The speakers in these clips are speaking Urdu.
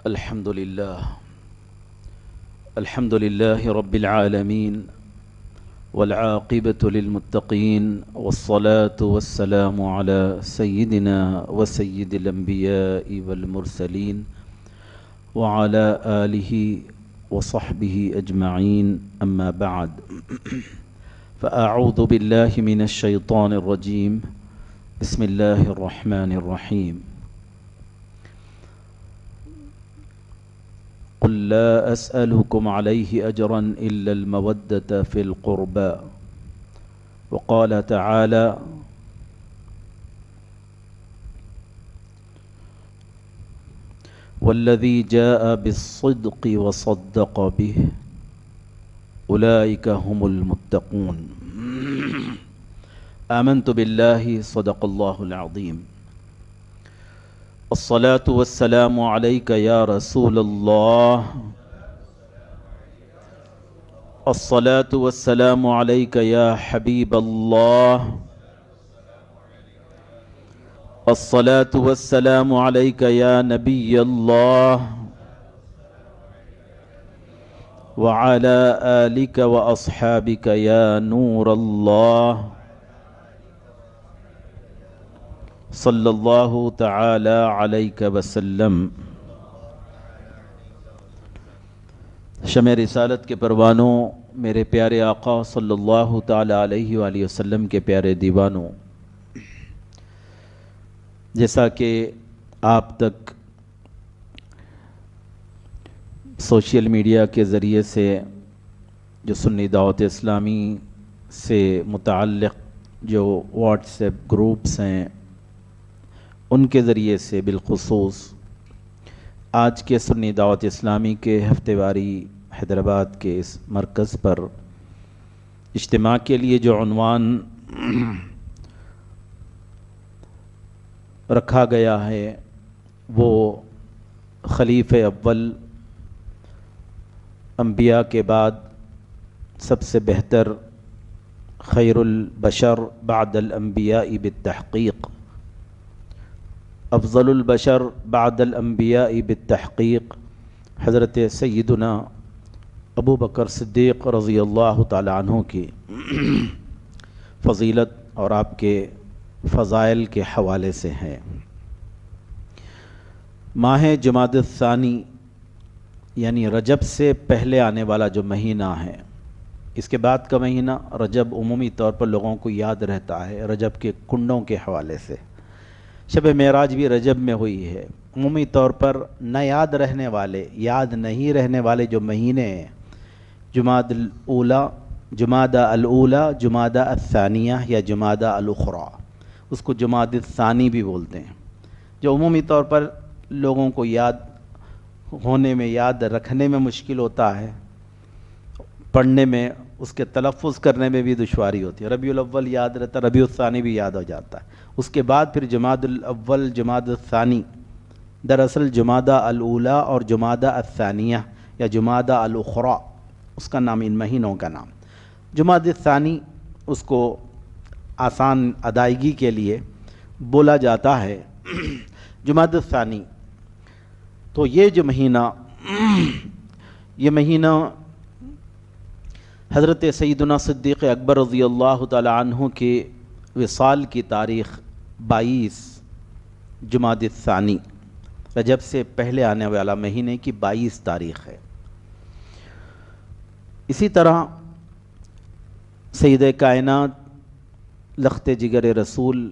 الحمد لله رب العالمين والعاقبة للمتقين والصلاة والسلام على سيدنا وسيد الأنبياء والمرسلين وعلى آله وصحبه أجمعين أما بعد فأعوذ بالله من الشيطان الرجيم بسم الله الرحمن الرحيم قل لا أسألكم عليه أجرا إلا المودة في القربى وقال تعالى والذي جاء بالصدق وصدق به أولئك هم المتقون آمنت بالله صدق الله العظيم الصلاة والسلام عليك يا رسول الله الصلاة والسلام عليك يا حبيب الله الصلاة والسلام عليك يا نبي الله وعلى آلك وأصحابك يا نور الله صلی اللہ تعالی علیہ وسلم۔ شمع رسالت کے پروانوں، میرے پیارے آقا صلی اللہ تعالی علیہ وآلہ وسلم کے پیارے دیوانوں، جیسا کہ آپ تک سوشل میڈیا کے ذریعے سے جو سنی دعوت اسلامی سے متعلق جو واٹس ایپ گروپس ہیں ان کے ذریعے سے بالخصوص آج کے سنی دعوت اسلامی کے ہفتے واری حیدرآباد کے اس مرکز پر اجتماع کے لیے جو عنوان رکھا گیا ہے وہ خلیفہ اول، انبیاء کے بعد سب سے بہتر، خیر البشر بعد الانبیاء بالتحقیق، افضل البشر بعد الانبیاء بالتحقیق، حضرت سیدنا ابو بکر صدیق رضی اللہ تعالی عنہ کی فضیلت اور آپ کے فضائل کے حوالے سے ہیں۔ ماہ جمادی الثانی یعنی رجب سے پہلے آنے والا جو مہینہ ہے، اس کے بعد کا مہینہ رجب عمومی طور پر لوگوں کو یاد رہتا ہے رجب کے کنڈوں کے حوالے سے۔ شب معراج بھی رجب میں ہوئی ہے۔ عمومی طور پر نہ یاد رہنے والے، یاد نہیں رہنے والے جو مہینے ہیں، جمادی الاولی، جمادی الثانیہ یا جمادی الاخری، اس کو جمادی الثانی بھی بولتے ہیں، جو عمومی طور پر لوگوں کو یاد ہونے میں، یاد رکھنے میں مشکل ہوتا ہے، پڑھنے میں، اس کے تلفظ کرنے میں بھی دشواری ہوتی ہے۔ ربیع الاول یاد رہتا ہے، ربیع الثانی بھی یاد ہو جاتا ہے۔ اس کے بعد پھر جمادی الاول، جمادی الثانی، دراصل جمادی الاولی اور جمادی الثانیہ یا جمادی الاخری اس کا نام، ان مہینوں کا نام۔ جمادی الثانی اس کو آسان ادائیگی کے لیے بولا جاتا ہے جمادی الثانی۔ تو یہ جو مہینہ حضرت سیدنا صدیق اکبر رضی اللہ تعالی عنہ کے وصال کی تاریخ 22 جمادی الثانی، رجب سے پہلے آنے والا مہینے کی 22 تاریخ ہے۔ اسی طرح سید کائنات، لخت جگر رسول،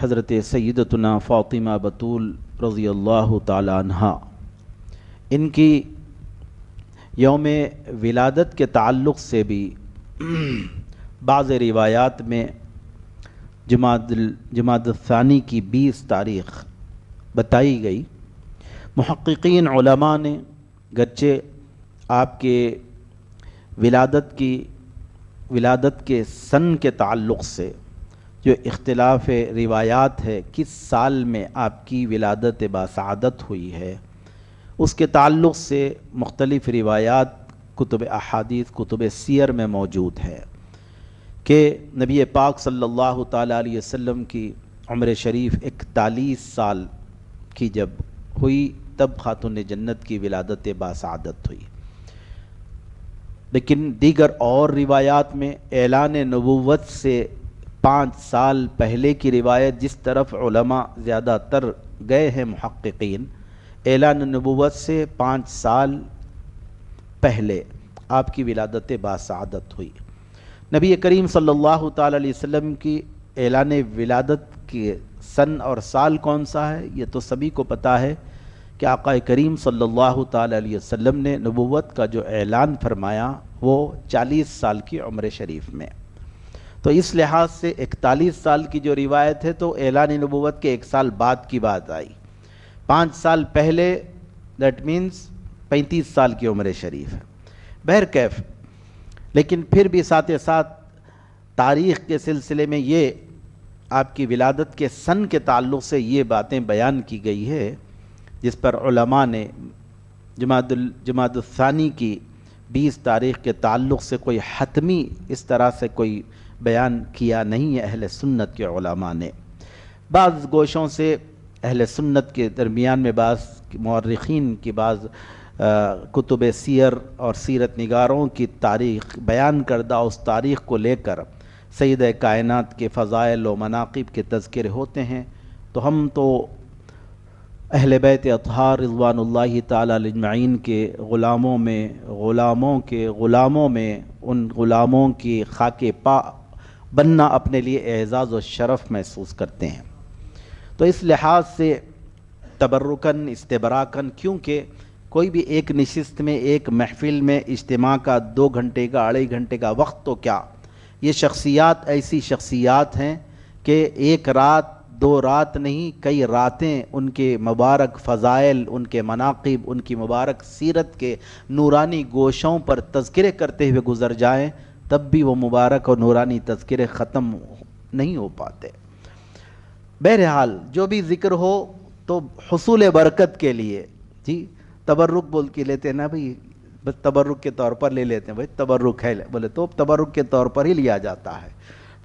حضرت سیدتنا فاطمہ بتول رضی اللہ تعالی عنہا، ان کی یوم ولادت کے تعلق سے بھی بعض روایات میں جمادی الثانی کی 20 تاریخ بتائی گئی۔ محققین علماء نے گرچہ آپ کے ولادت کے سن کے تعلق سے جو اختلاف روایات ہے، کس سال میں آپ کی ولادت باسعادت ہوئی ہے، اس کے تعلق سے مختلف روایات کتب احادیث، کتب سیر میں موجود ہے کہ نبی پاک صلی اللہ تعالیٰ علیہ وسلم کی عمر شریف 41 سال کی جب ہوئی تب خاتون جنت کی ولادت باسعادت ہوئی۔ لیکن دیگر اور روایات میں اعلان نبوت سے 5 سال پہلے کی روایت جس طرف علماء زیادہ تر گئے ہیں محققین، اعلان نبوت سے 5 سال پہلے آپ کی ولادت باسعادت ہوئی۔ نبی کریم صلی اللہ تعالی علیہ وسلم کی اعلان ولادت کے سن اور سال کون سا ہے یہ تو سبھی کو پتہ ہے کہ آقا کریم صلی اللہ تعالی علیہ وسلم نے نبوت کا جو اعلان فرمایا وہ 40 سال کی عمر شریف میں۔ تو اس لحاظ سے 41 سال کی جو روایت ہے تو اعلان نبوت کے 1 سال بعد کی بات آئی۔ 5 سال پہلے دیٹ مینز 35 سال کی عمر شریف ہے۔ بہرکیف لیکن پھر بھی ساتھ ساتھ تاریخ کے سلسلے میں یہ آپ کی ولادت کے سن کے تعلق سے یہ باتیں بیان کی گئی ہے جس پر علماء نے جمادی الثانی کی 20 تاریخ کے تعلق سے کوئی حتمی اس طرح سے کوئی بیان کیا نہیں ہے اہل سنت کے علماء نے۔ بعض گوشوں سے اہل سنت کے درمیان میں بعض مورخین کی بعض کتب سیر اور سیرت نگاروں کی تاریخ بیان کردہ اس تاریخ کو لے کر سید کائنات کے فضائل و مناقب کے تذکرے ہوتے ہیں، تو ہم تو اہل بیت اطہار رضوان اللہ تعالی اجمعین کے غلاموں میں ان غلاموں کی خاک پا بننا اپنے لیے اعزاز و شرف محسوس کرتے ہیں۔ تو اس لحاظ سے تبرکن استبراکن، کیونکہ کوئی بھی ایک نشست میں ایک محفل میں اجتماع کا 2 گھنٹے کا 2.5 گھنٹے کا وقت تو کیا، یہ شخصیات ایسی شخصیات ہیں کہ 1 رات 2 رات نہیں کئی راتیں ان کے مبارک فضائل، ان کے مناقب، ان کی مبارک سیرت کے نورانی گوشوں پر تذکرے کرتے ہوئے گزر جائیں تب بھی وہ مبارک اور نورانی تذکرے ختم نہیں ہو پاتے۔ بہرحال جو بھی ذکر ہو تو حصول برکت کے لیے، جی تبرک بول کے لیتے ہیں نا بھئی، بس تبرک کے طور پر لے لیتے ہیں، بھئی تبرک ہے بولے تو تبرک کے طور پر ہی لیا جاتا ہے۔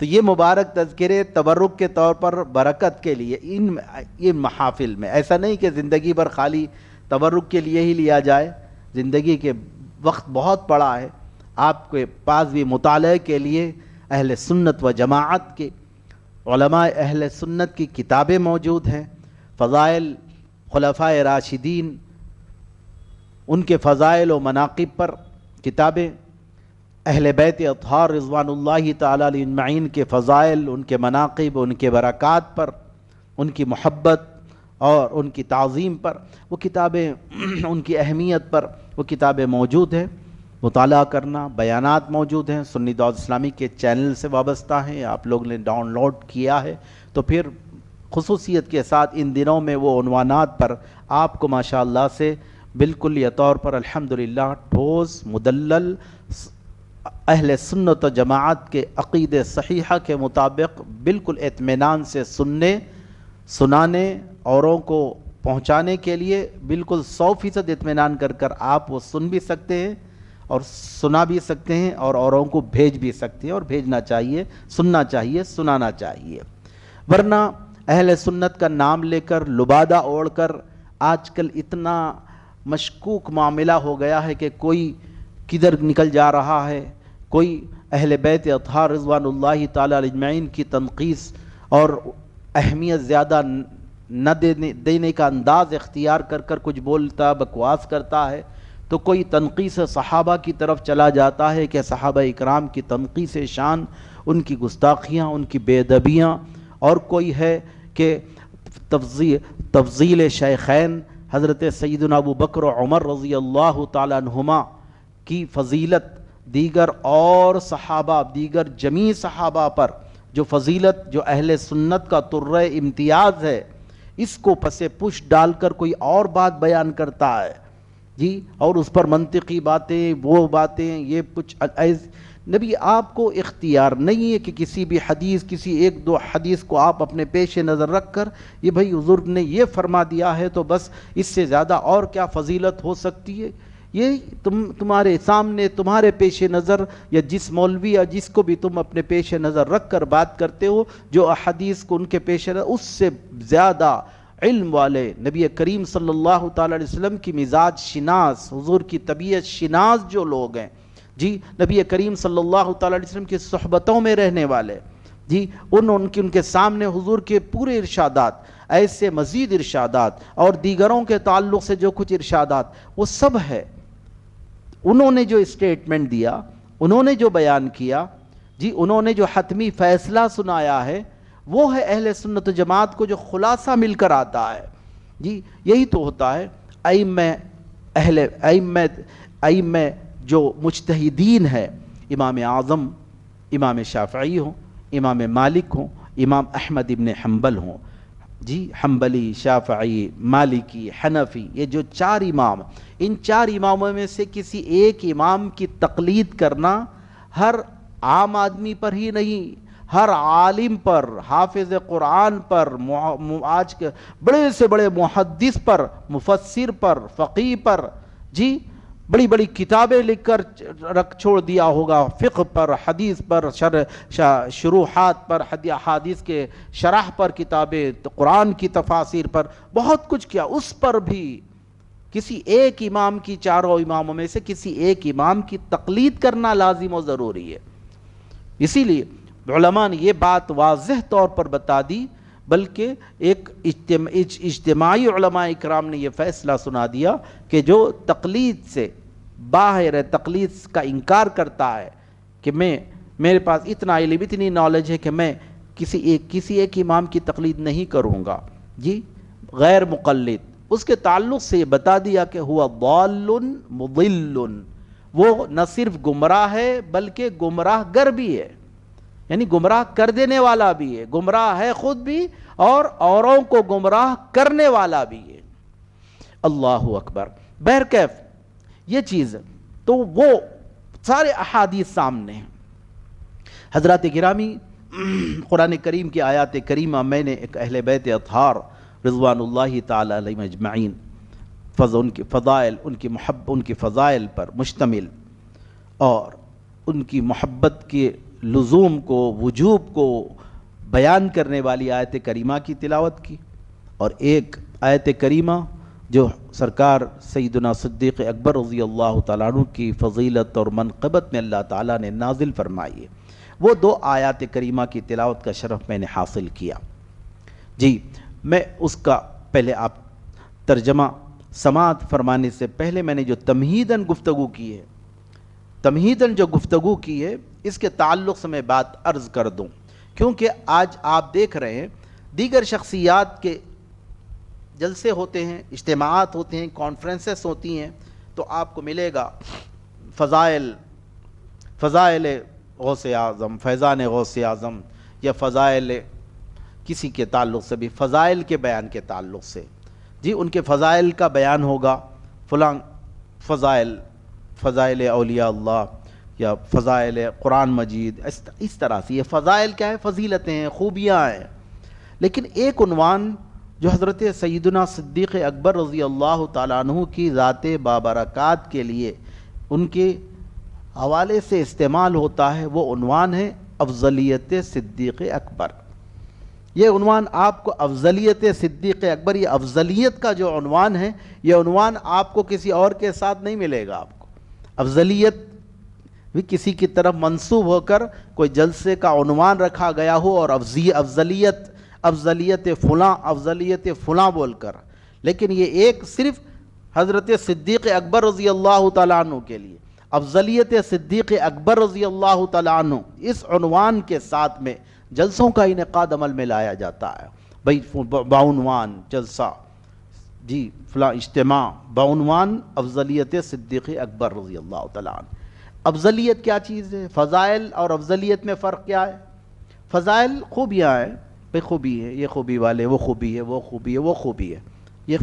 تو یہ مبارک تذکرے تبرک کے طور پر برکت کے لیے یہ محافل میں، ایسا نہیں کہ زندگی بھر خالی تبرک کے لیے ہی لیا جائے، زندگی کے وقت بہت پڑا ہے، آپ کے پاس بھی مطالعے کے لیے اہل سنت و جماعت کے علماء اہل سنت کی کتابیں موجود ہیں، فضائل خلفائے راشدین ان کے فضائل و مناقب پر کتابیں، اہل بیت اطہار رضوان اللہ تعالی علیہ اجمعین کے فضائل، ان کے مناقب، ان کے برکات پر، ان کی محبت اور ان کی تعظیم پر وہ کتابیں، ان کی اہمیت پر وہ کتابیں موجود ہیں، مطالعہ کرنا، بیانات موجود ہیں، سنی دعوت اسلامی کے چینل سے وابستہ ہیں، آپ لوگ نے ڈاؤن لوڈ کیا ہے، تو پھر خصوصیت کے ساتھ ان دنوں میں وہ عنوانات پر آپ کو ماشاءاللہ سے بالکل یہ طور پر الحمدللہ ٹھوس مدلل اہل سنت و جماعت کے عقیدہ صحیحہ کے مطابق بالکل اطمینان سے سننے، سنانے، اوروں کو پہنچانے کے لیے بالکل 100% اطمینان کر آپ وہ سن بھی سکتے ہیں اور سنا بھی سکتے ہیں اور اوروں کو بھیج بھی سکتے ہیں، اور بھیجنا چاہیے، سننا چاہیے، سنانا چاہیے۔ ورنہ اہل سنت کا نام لے کر لبادہ اوڑھ کر آج کل اتنا مشکوک معاملہ ہو گیا ہے کہ کوئی کدھر نکل جا رہا ہے، کوئی اہل بیت اطہار رضوان اللہ تعالی علیہ اجمعین کی تنقیص اور اہمیت زیادہ نہ دینے کا انداز اختیار کر کچھ بولتا بکواس کرتا ہے، تو کوئی تنقیص صحابہ کی طرف چلا جاتا ہے کہ صحابہ اکرام کی تنقیص شان، ان کی گستاخیاں، ان کی بے ادبیاں، اور کوئی ہے کہ تفضیل شیخین حضرت سیدنا ابو بکر و عمر رضی اللہ تعالی عنہما کی فضیلت دیگر اور صحابہ، دیگر جمیع صحابہ پر جو فضیلت، جو اہل سنت کا طرہ امتیاز ہے، اس کو پس پش ڈال کر کوئی اور بات بیان کرتا ہے، جی، اور اس پر منطقی باتیں، وہ باتیں، یہ کچھ نبی آپ کو اختیار نہیں ہے کہ کسی بھی حدیث، کسی 1-2 حدیث کو آپ اپنے پیش نظر رکھ کر یہ بھائی حضور نے یہ فرما دیا ہے تو بس اس سے زیادہ اور کیا فضیلت ہو سکتی ہے، یہ تمہارے سامنے، تمہارے پیش نظر، یا جس مولوی یا جس کو بھی تم اپنے پیش نظر رکھ کر بات کرتے ہو، جو احادیث کو ان کے پیش نظر، اس سے زیادہ علم والے، نبی کریم صلی اللہ تعالی علیہ وسلم کی مزاج شناس، حضور کی طبیعت شناس جو لوگ ہیں جی، نبی کریم صلی اللہ تعالی علیہ وسلم کی صحبتوں میں رہنے والے جی، ان کے سامنے حضور کے پورے ارشادات، ایسے مزید ارشادات اور دیگروں کے تعلق سے جو کچھ ارشادات وہ سب ہے، انہوں نے جو اسٹیٹمنٹ دیا، انہوں نے جو بیان کیا جی، انہوں نے جو حتمی فیصلہ سنایا ہے، وہ ہے اہل سنت و جماعت کو جو خلاصہ مل کر آتا ہے جی۔ یہی تو ہوتا ہے ائمہ جو مجتہدین ہے، امام اعظم امام شافعی ہوں، امام مالک ہوں، امام احمد ابن حنبل ہوں جی، حنبلی، شافعی، مالکی، حنفی، یہ جو چار امام، ان چار اماموں میں سے کسی ایک امام کی تقلید کرنا ہر عام آدمی پر ہی نہیں، ہر عالم پر، حافظ قرآن پر، آج کے بڑے سے بڑے محدث پر، مفسر پر، فقیہ پر جی، بڑی بڑی کتابیں لکھ کر چھوڑ دیا ہوگا، فقہ پر، حدیث پر، شروحات پر، حدیث کے شرح پر کتابیں، قرآن کی تفاسیر پر، بہت کچھ کیا، اس پر بھی کسی ایک امام کی، چاروں اماموں میں سے کسی ایک امام کی تقلید کرنا لازم و ضروری ہے۔ اسی لیے علماء نے یہ بات واضح طور پر بتا دی، بلکہ ایک اجتماعی علماء اکرام نے یہ فیصلہ سنا دیا کہ جو تقلید سے باہر ہے، تقلید کا انکار کرتا ہے کہ میرے پاس اتنا علم، اتنی نالج ہے کہ میں کسی ایک امام کی تقلید نہیں کروں گا جی، غیر مقلد، اس کے تعلق سے یہ بتا دیا کہ ہوا ضال مضل، وہ نہ صرف گمراہ ہے بلکہ گمراہ گر بھی ہے، یعنی گمراہ کر دینے والا بھی ہے، گمراہ ہے خود بھی اور اوروں کو گمراہ کرنے والا بھی ہے۔ اللہ اکبر۔ بہرکیف یہ چیز تو وہ سارے احادیث سامنے ہیں۔ حضرات گرامی، قرآن کریم کی آیات کریمہ میں نے ایک اہل بیت اطہار رضوان اللہ تعالی علیہم اجمعین، ان کی فضائل، ان کی فضائل پر مشتمل اور ان کی محبت کے لزوم کو، وجوب کو بیان کرنے والی آیت کریمہ کی تلاوت کی، اور ایک آیت کریمہ جو سرکار سیدنا صدیق اکبر رضی اللہ تعالیٰ عنہ کی فضیلت اور منقبت میں اللہ تعالیٰ نے نازل فرمائی ہے، وہ دو آیات کریمہ کی تلاوت کا شرف میں نے حاصل کیا جی۔ میں اس کا پہلے آپ ترجمہ سماعت فرمانے سے پہلے میں نے جو تمہیداً گفتگو کی ہے، تمہیداً جو گفتگو کی ہے، اس کے تعلق سے میں بات عرض کر دوں، کیونکہ آج آپ دیکھ رہے ہیں دیگر شخصیات کے جلسے ہوتے ہیں، اجتماعات ہوتے ہیں، کانفرنسز ہوتی ہیں، تو آپ کو ملے گا فضائل غوث اعظم، فیضان غوث اعظم، یا فضائل کسی کے تعلق سے بھی، فضائل کے بیان کے تعلق سے جی، ان کے فضائل کا بیان ہوگا، فلاں فضائل اولیاء اللہ یا فضائل قرآن مجید، اس طرح سے یہ فضائل کیا ہے؟ فضیلتیں ہیں، خوبیاں ہیں۔ لیکن ایک عنوان جو حضرت سیدنا صدیق اکبر رضی اللہ تعالیٰ عنہ کی ذات بابرکات کے لیے ان کے حوالے سے استعمال ہوتا ہے، وہ عنوان ہے افضلیت صدیق اکبر۔ یہ عنوان آپ کو افضلیت صدیق اکبر، یہ افضلیت کا جو عنوان ہے، یہ عنوان آپ کو کسی اور کے ساتھ نہیں ملے گا۔ آپ کو افضلیت بھی کسی کی طرف منسوب ہو کر کوئی جلسے کا عنوان رکھا گیا ہو اور افضلیت فلاں بول کر، لیکن یہ ایک صرف حضرت صدیق اکبر رضی اللہ تعالیٰ عنہ کے لیے، افضلیت صدیق اکبر رضی اللہ تعالیٰ عنہ، اس عنوان کے ساتھ میں جلسوں کا انعقاد عمل میں لایا جاتا ہے بھائی، بعنوان جلسہ جی، فلاں اجتماع بعنوان افضلیت صدیق اکبر رضی اللہ تعالیٰ عنہ۔ افضلیت کیا چیز ہے؟ فضائل اور افضلیت میں فرق کیا ہے؟ فضائل خوبیاں ہیں، بھائی خوبی ہے، یہ خوبی والے، وہ خوبی ہے، وہ خوبی ہے، وہ خوبی ہے، یہ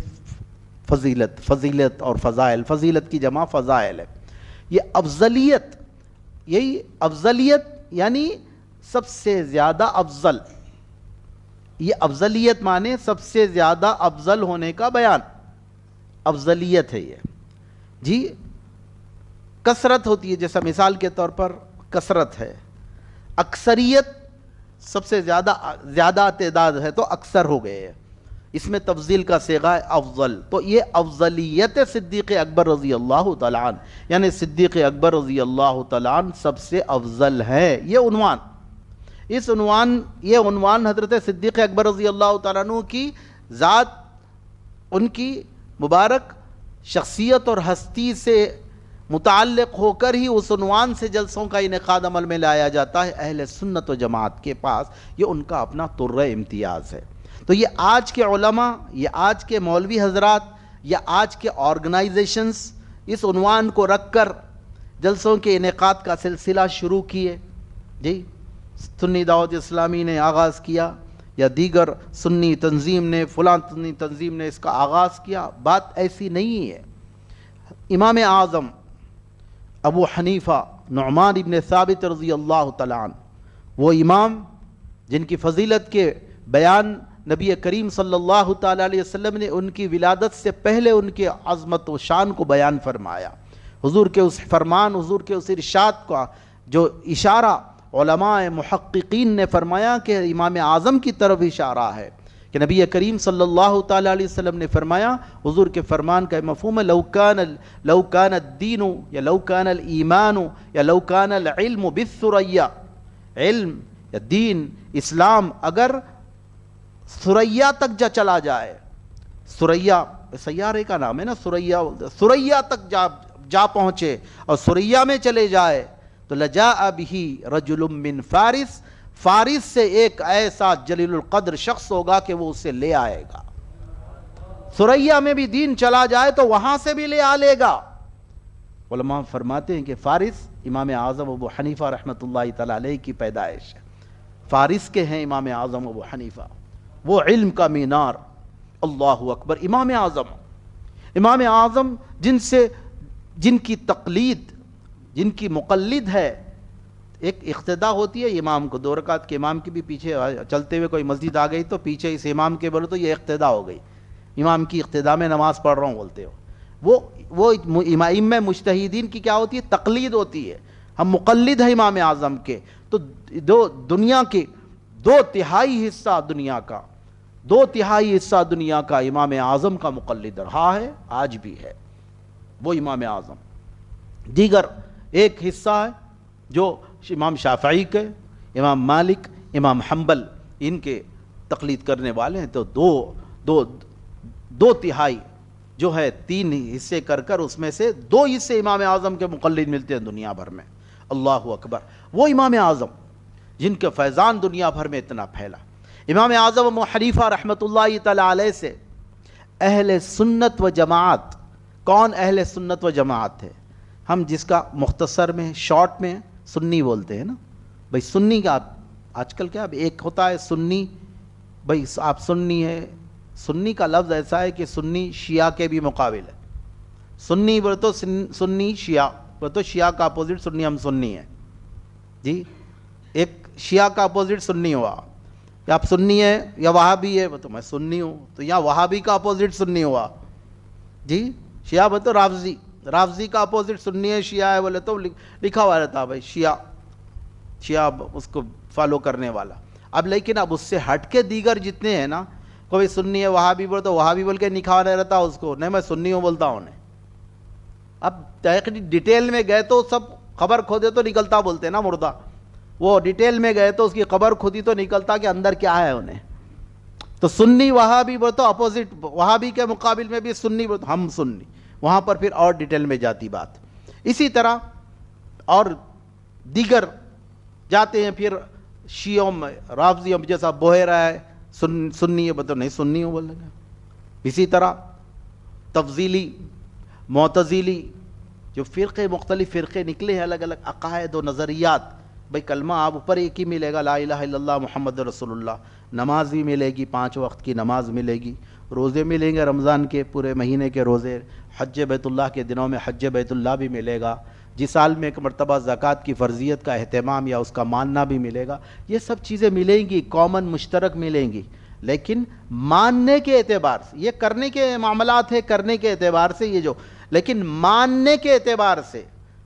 فضیلت اور فضائل، فضیلت کی جمع فضائل ہے۔ یہ افضلیت، یہی افضلیت یعنی سب سے زیادہ افضل، یہ افضلیت مانے سب سے زیادہ افضل ہونے کا بیان، افضلیت ہے یہ جی۔ کثرت ہوتی ہے، جیسا مثال کے طور پر کثرت ہے، اکثریت سب سے زیادہ تعداد ہے تو اکثر ہو گئے ہیں، اس میں تفضیل کا صیغہ ہے افضل، تو یہ افضلیت صدیق اکبر رضی اللہ تعالیٰ عنہ، یعنی صدیق اکبر رضی اللہ تعالیٰ عنہ سب سے افضل ہے، یہ عنوان، یہ عنوان حضرت صدیق اکبر رضی اللہ تعالیٰ عنہ کی ذات، ان کی مبارک شخصیت اور ہستی سے متعلق ہو کر ہی اس عنوان سے جلسوں کا انعقاد عمل میں لایا جاتا ہے۔ اہل سنت و جماعت کے پاس یہ ان کا اپنا طرہ امتیاز ہے۔ تو یہ آج کے علماء، یہ آج کے مولوی حضرات، یا آج کے آرگنائزیشنز اس عنوان کو رکھ کر جلسوں کے انعقاد کا سلسلہ شروع کیے، جی سنی دعوت اسلامی نے آغاز کیا یا دیگر سنی تنظیم نے، فلاں سنی تنظیم نے اس کا آغاز کیا، بات ایسی نہیں ہے۔ امام اعظم ابو حنیفہ نعمان ابن ثابت رضی اللہ تعالیٰ عنہ، وہ امام جن کی فضیلت کے بیان نبی کریم صلی اللہ تعالیٰ علیہ وسلم نے ان کی ولادت سے پہلے ان کے عظمت و شان کو بیان فرمایا، حضور کے اس فرمان، حضور کے اس ارشاد کا جو اشارہ علماء محققین نے فرمایا کہ امام اعظم کی طرف اشارہ ہے، کہ نبی کریم صلی اللہ تعالیٰ علیہ وسلم نے فرمایا، حضور کے فرمان کا مفہوم ہے لو کان الدین یا لو کان الایمان یا لو کان العلم بالثریا، علم یا دین اسلام اگر ثریا تک چلا جائے، ثریا سیارے کا نام ہے نا، ثریا تک جا پہنچے اور ثریا میں چلے جائے تو لجاء بہ رجل من فارس، فارس سے ایک ایسا جلیل القدر شخص ہوگا کہ وہ اسے لے آئے گا۔ ثریا میں بھی دین چلا جائے تو وہاں سے بھی لے آ لے گا۔ علماء فرماتے ہیں کہ فارس امام اعظم ابو حنیفہ رحمۃ اللہ تعالی علیہ کی پیدائش ہے، فارس کے ہیں امام اعظم ابو حنیفہ، وہ علم کا مینار، اللہ اکبر۔ امام اعظم جن کی تقلید، جن کی مقلد ہے، ایک اقتدا ہوتی ہے امام کو، 2 رکعت کے امام کے بھی پیچھے چلتے ہوئے کوئی مسجد آ گئی تو پیچھے اس امام کے بولے تو یہ اقتدا ہو گئی، امام کی اقتدا میں نماز پڑھ رہا ہوں بولتے ہو، وہ ائمہ مجتہدین کی کیا ہوتی ہے؟ تقلید ہوتی ہے۔ ہم مقلد ہیں امام اعظم کے، تو دنیا کے 2/3 حصہ دنیا کا امام اعظم کا مقلد رہا ہے، آج بھی ہے وہ امام اعظم۔ دیگر ایک حصہ ہے جو امام شافعی کے، امام مالک، امام حنبل، ان کے تقلید کرنے والے ہیں، تو 2/3 جو ہے 3 حصے کر اس میں سے 2 حصے امام اعظم کے مقلد ملتے ہیں دنیا بھر میں، اللہ اکبر۔ وہ امام اعظم جن کے فیضان دنیا بھر میں اتنا پھیلا، امام اعظم ابو حنیفہ رحمۃ اللہ تعالی علیہ سے اہل سنت و جماعت، کون اہل سنت و جماعت ہے؟ ہم جس کا مختصر میں شارٹ میں سنی بولتے ہیں نا، بھئی سنی کا آج کل کیا ایک ہوتا ہے سنی، بھئی آپ سنی ہے، سنی کا لفظ ایسا ہے کہ سنی شیعہ کے بھی مقابل ہے، سنی بولے تو سنی شیعہ بولے تو شیعہ کا اپوزٹ سنی، ہم سنی ہیں جی، ایک شیعہ کا اپوزٹ سنی ہوا، یا آپ سنی ہے یا وہابی ہے تو میں سنی ہوں، تو یہاں وہابی کا اپوزٹ سنی ہوا جی، شیعہ بولے تو رافضی کا اپوزٹ سنی ہے، شیعہ ہے بولے تو لکھا ہوا رہتا بھائی شیعہ اس کو فالو کرنے والا۔ اب لیکن اب اس سے ہٹ کے دیگر جتنے ہیں نا، کوئی سنی ہے وہابی بولے تو وہابی بول کے لکھا نہیں رہتا اس کو، نہیں میں سنی ہوں بولتا ہوں۔ اب ڈیٹیل میں گئے تو سب خبر کھودے تو نکلتا بولتے نا مردہ، وہ ڈیٹیل میں گئے تو اس کی خبر کھودی تو نکلتا کہ اندر کیا ہے انہیں۔ تو سنی وہابی بولے تو اپوزٹ، وہابی کے مقابل میں بھی سنی بولے تو ہم سنی، وہاں پر پھر اور ڈیٹیل میں جاتی بات۔ اسی طرح اور دیگر جاتے ہیں پھر شیعوں میں، رافضیوں میں جیسا بحیرہ ہے سنی ہے بولے تو نہیں سنی ہوں بولے گا۔ اسی طرح تفضیلی، معتزلی، جو مختلف فرقے نکلے ہیں، الگ الگ عقائد و نظریات، بھئی کلمہ آپ اوپر ایک ہی ملے گا، لا الہ الا اللہ محمد رسول اللہ، نماز بھی ملے گی، 5 وقت کی نماز ملے گی، روزے ملیں گے، رمضان کے پورے مہینے کے روزے، حج بیت اللہ کے دنوں میں حج بیت اللہ بھی ملے گا، جس سال میں ایک مرتبہ زکوٰۃ کی فرضیت کا اہتمام یا اس کا ماننا بھی ملے گا، یہ سب چیزیں ملیں گی، کامن مشترک ملیں گی، لیکن ماننے کے اعتبار سے یہ کرنے کے معاملات ہے، کرنے کے اعتبار سے یہ جو، لیکن ماننے کے اعتبار سے،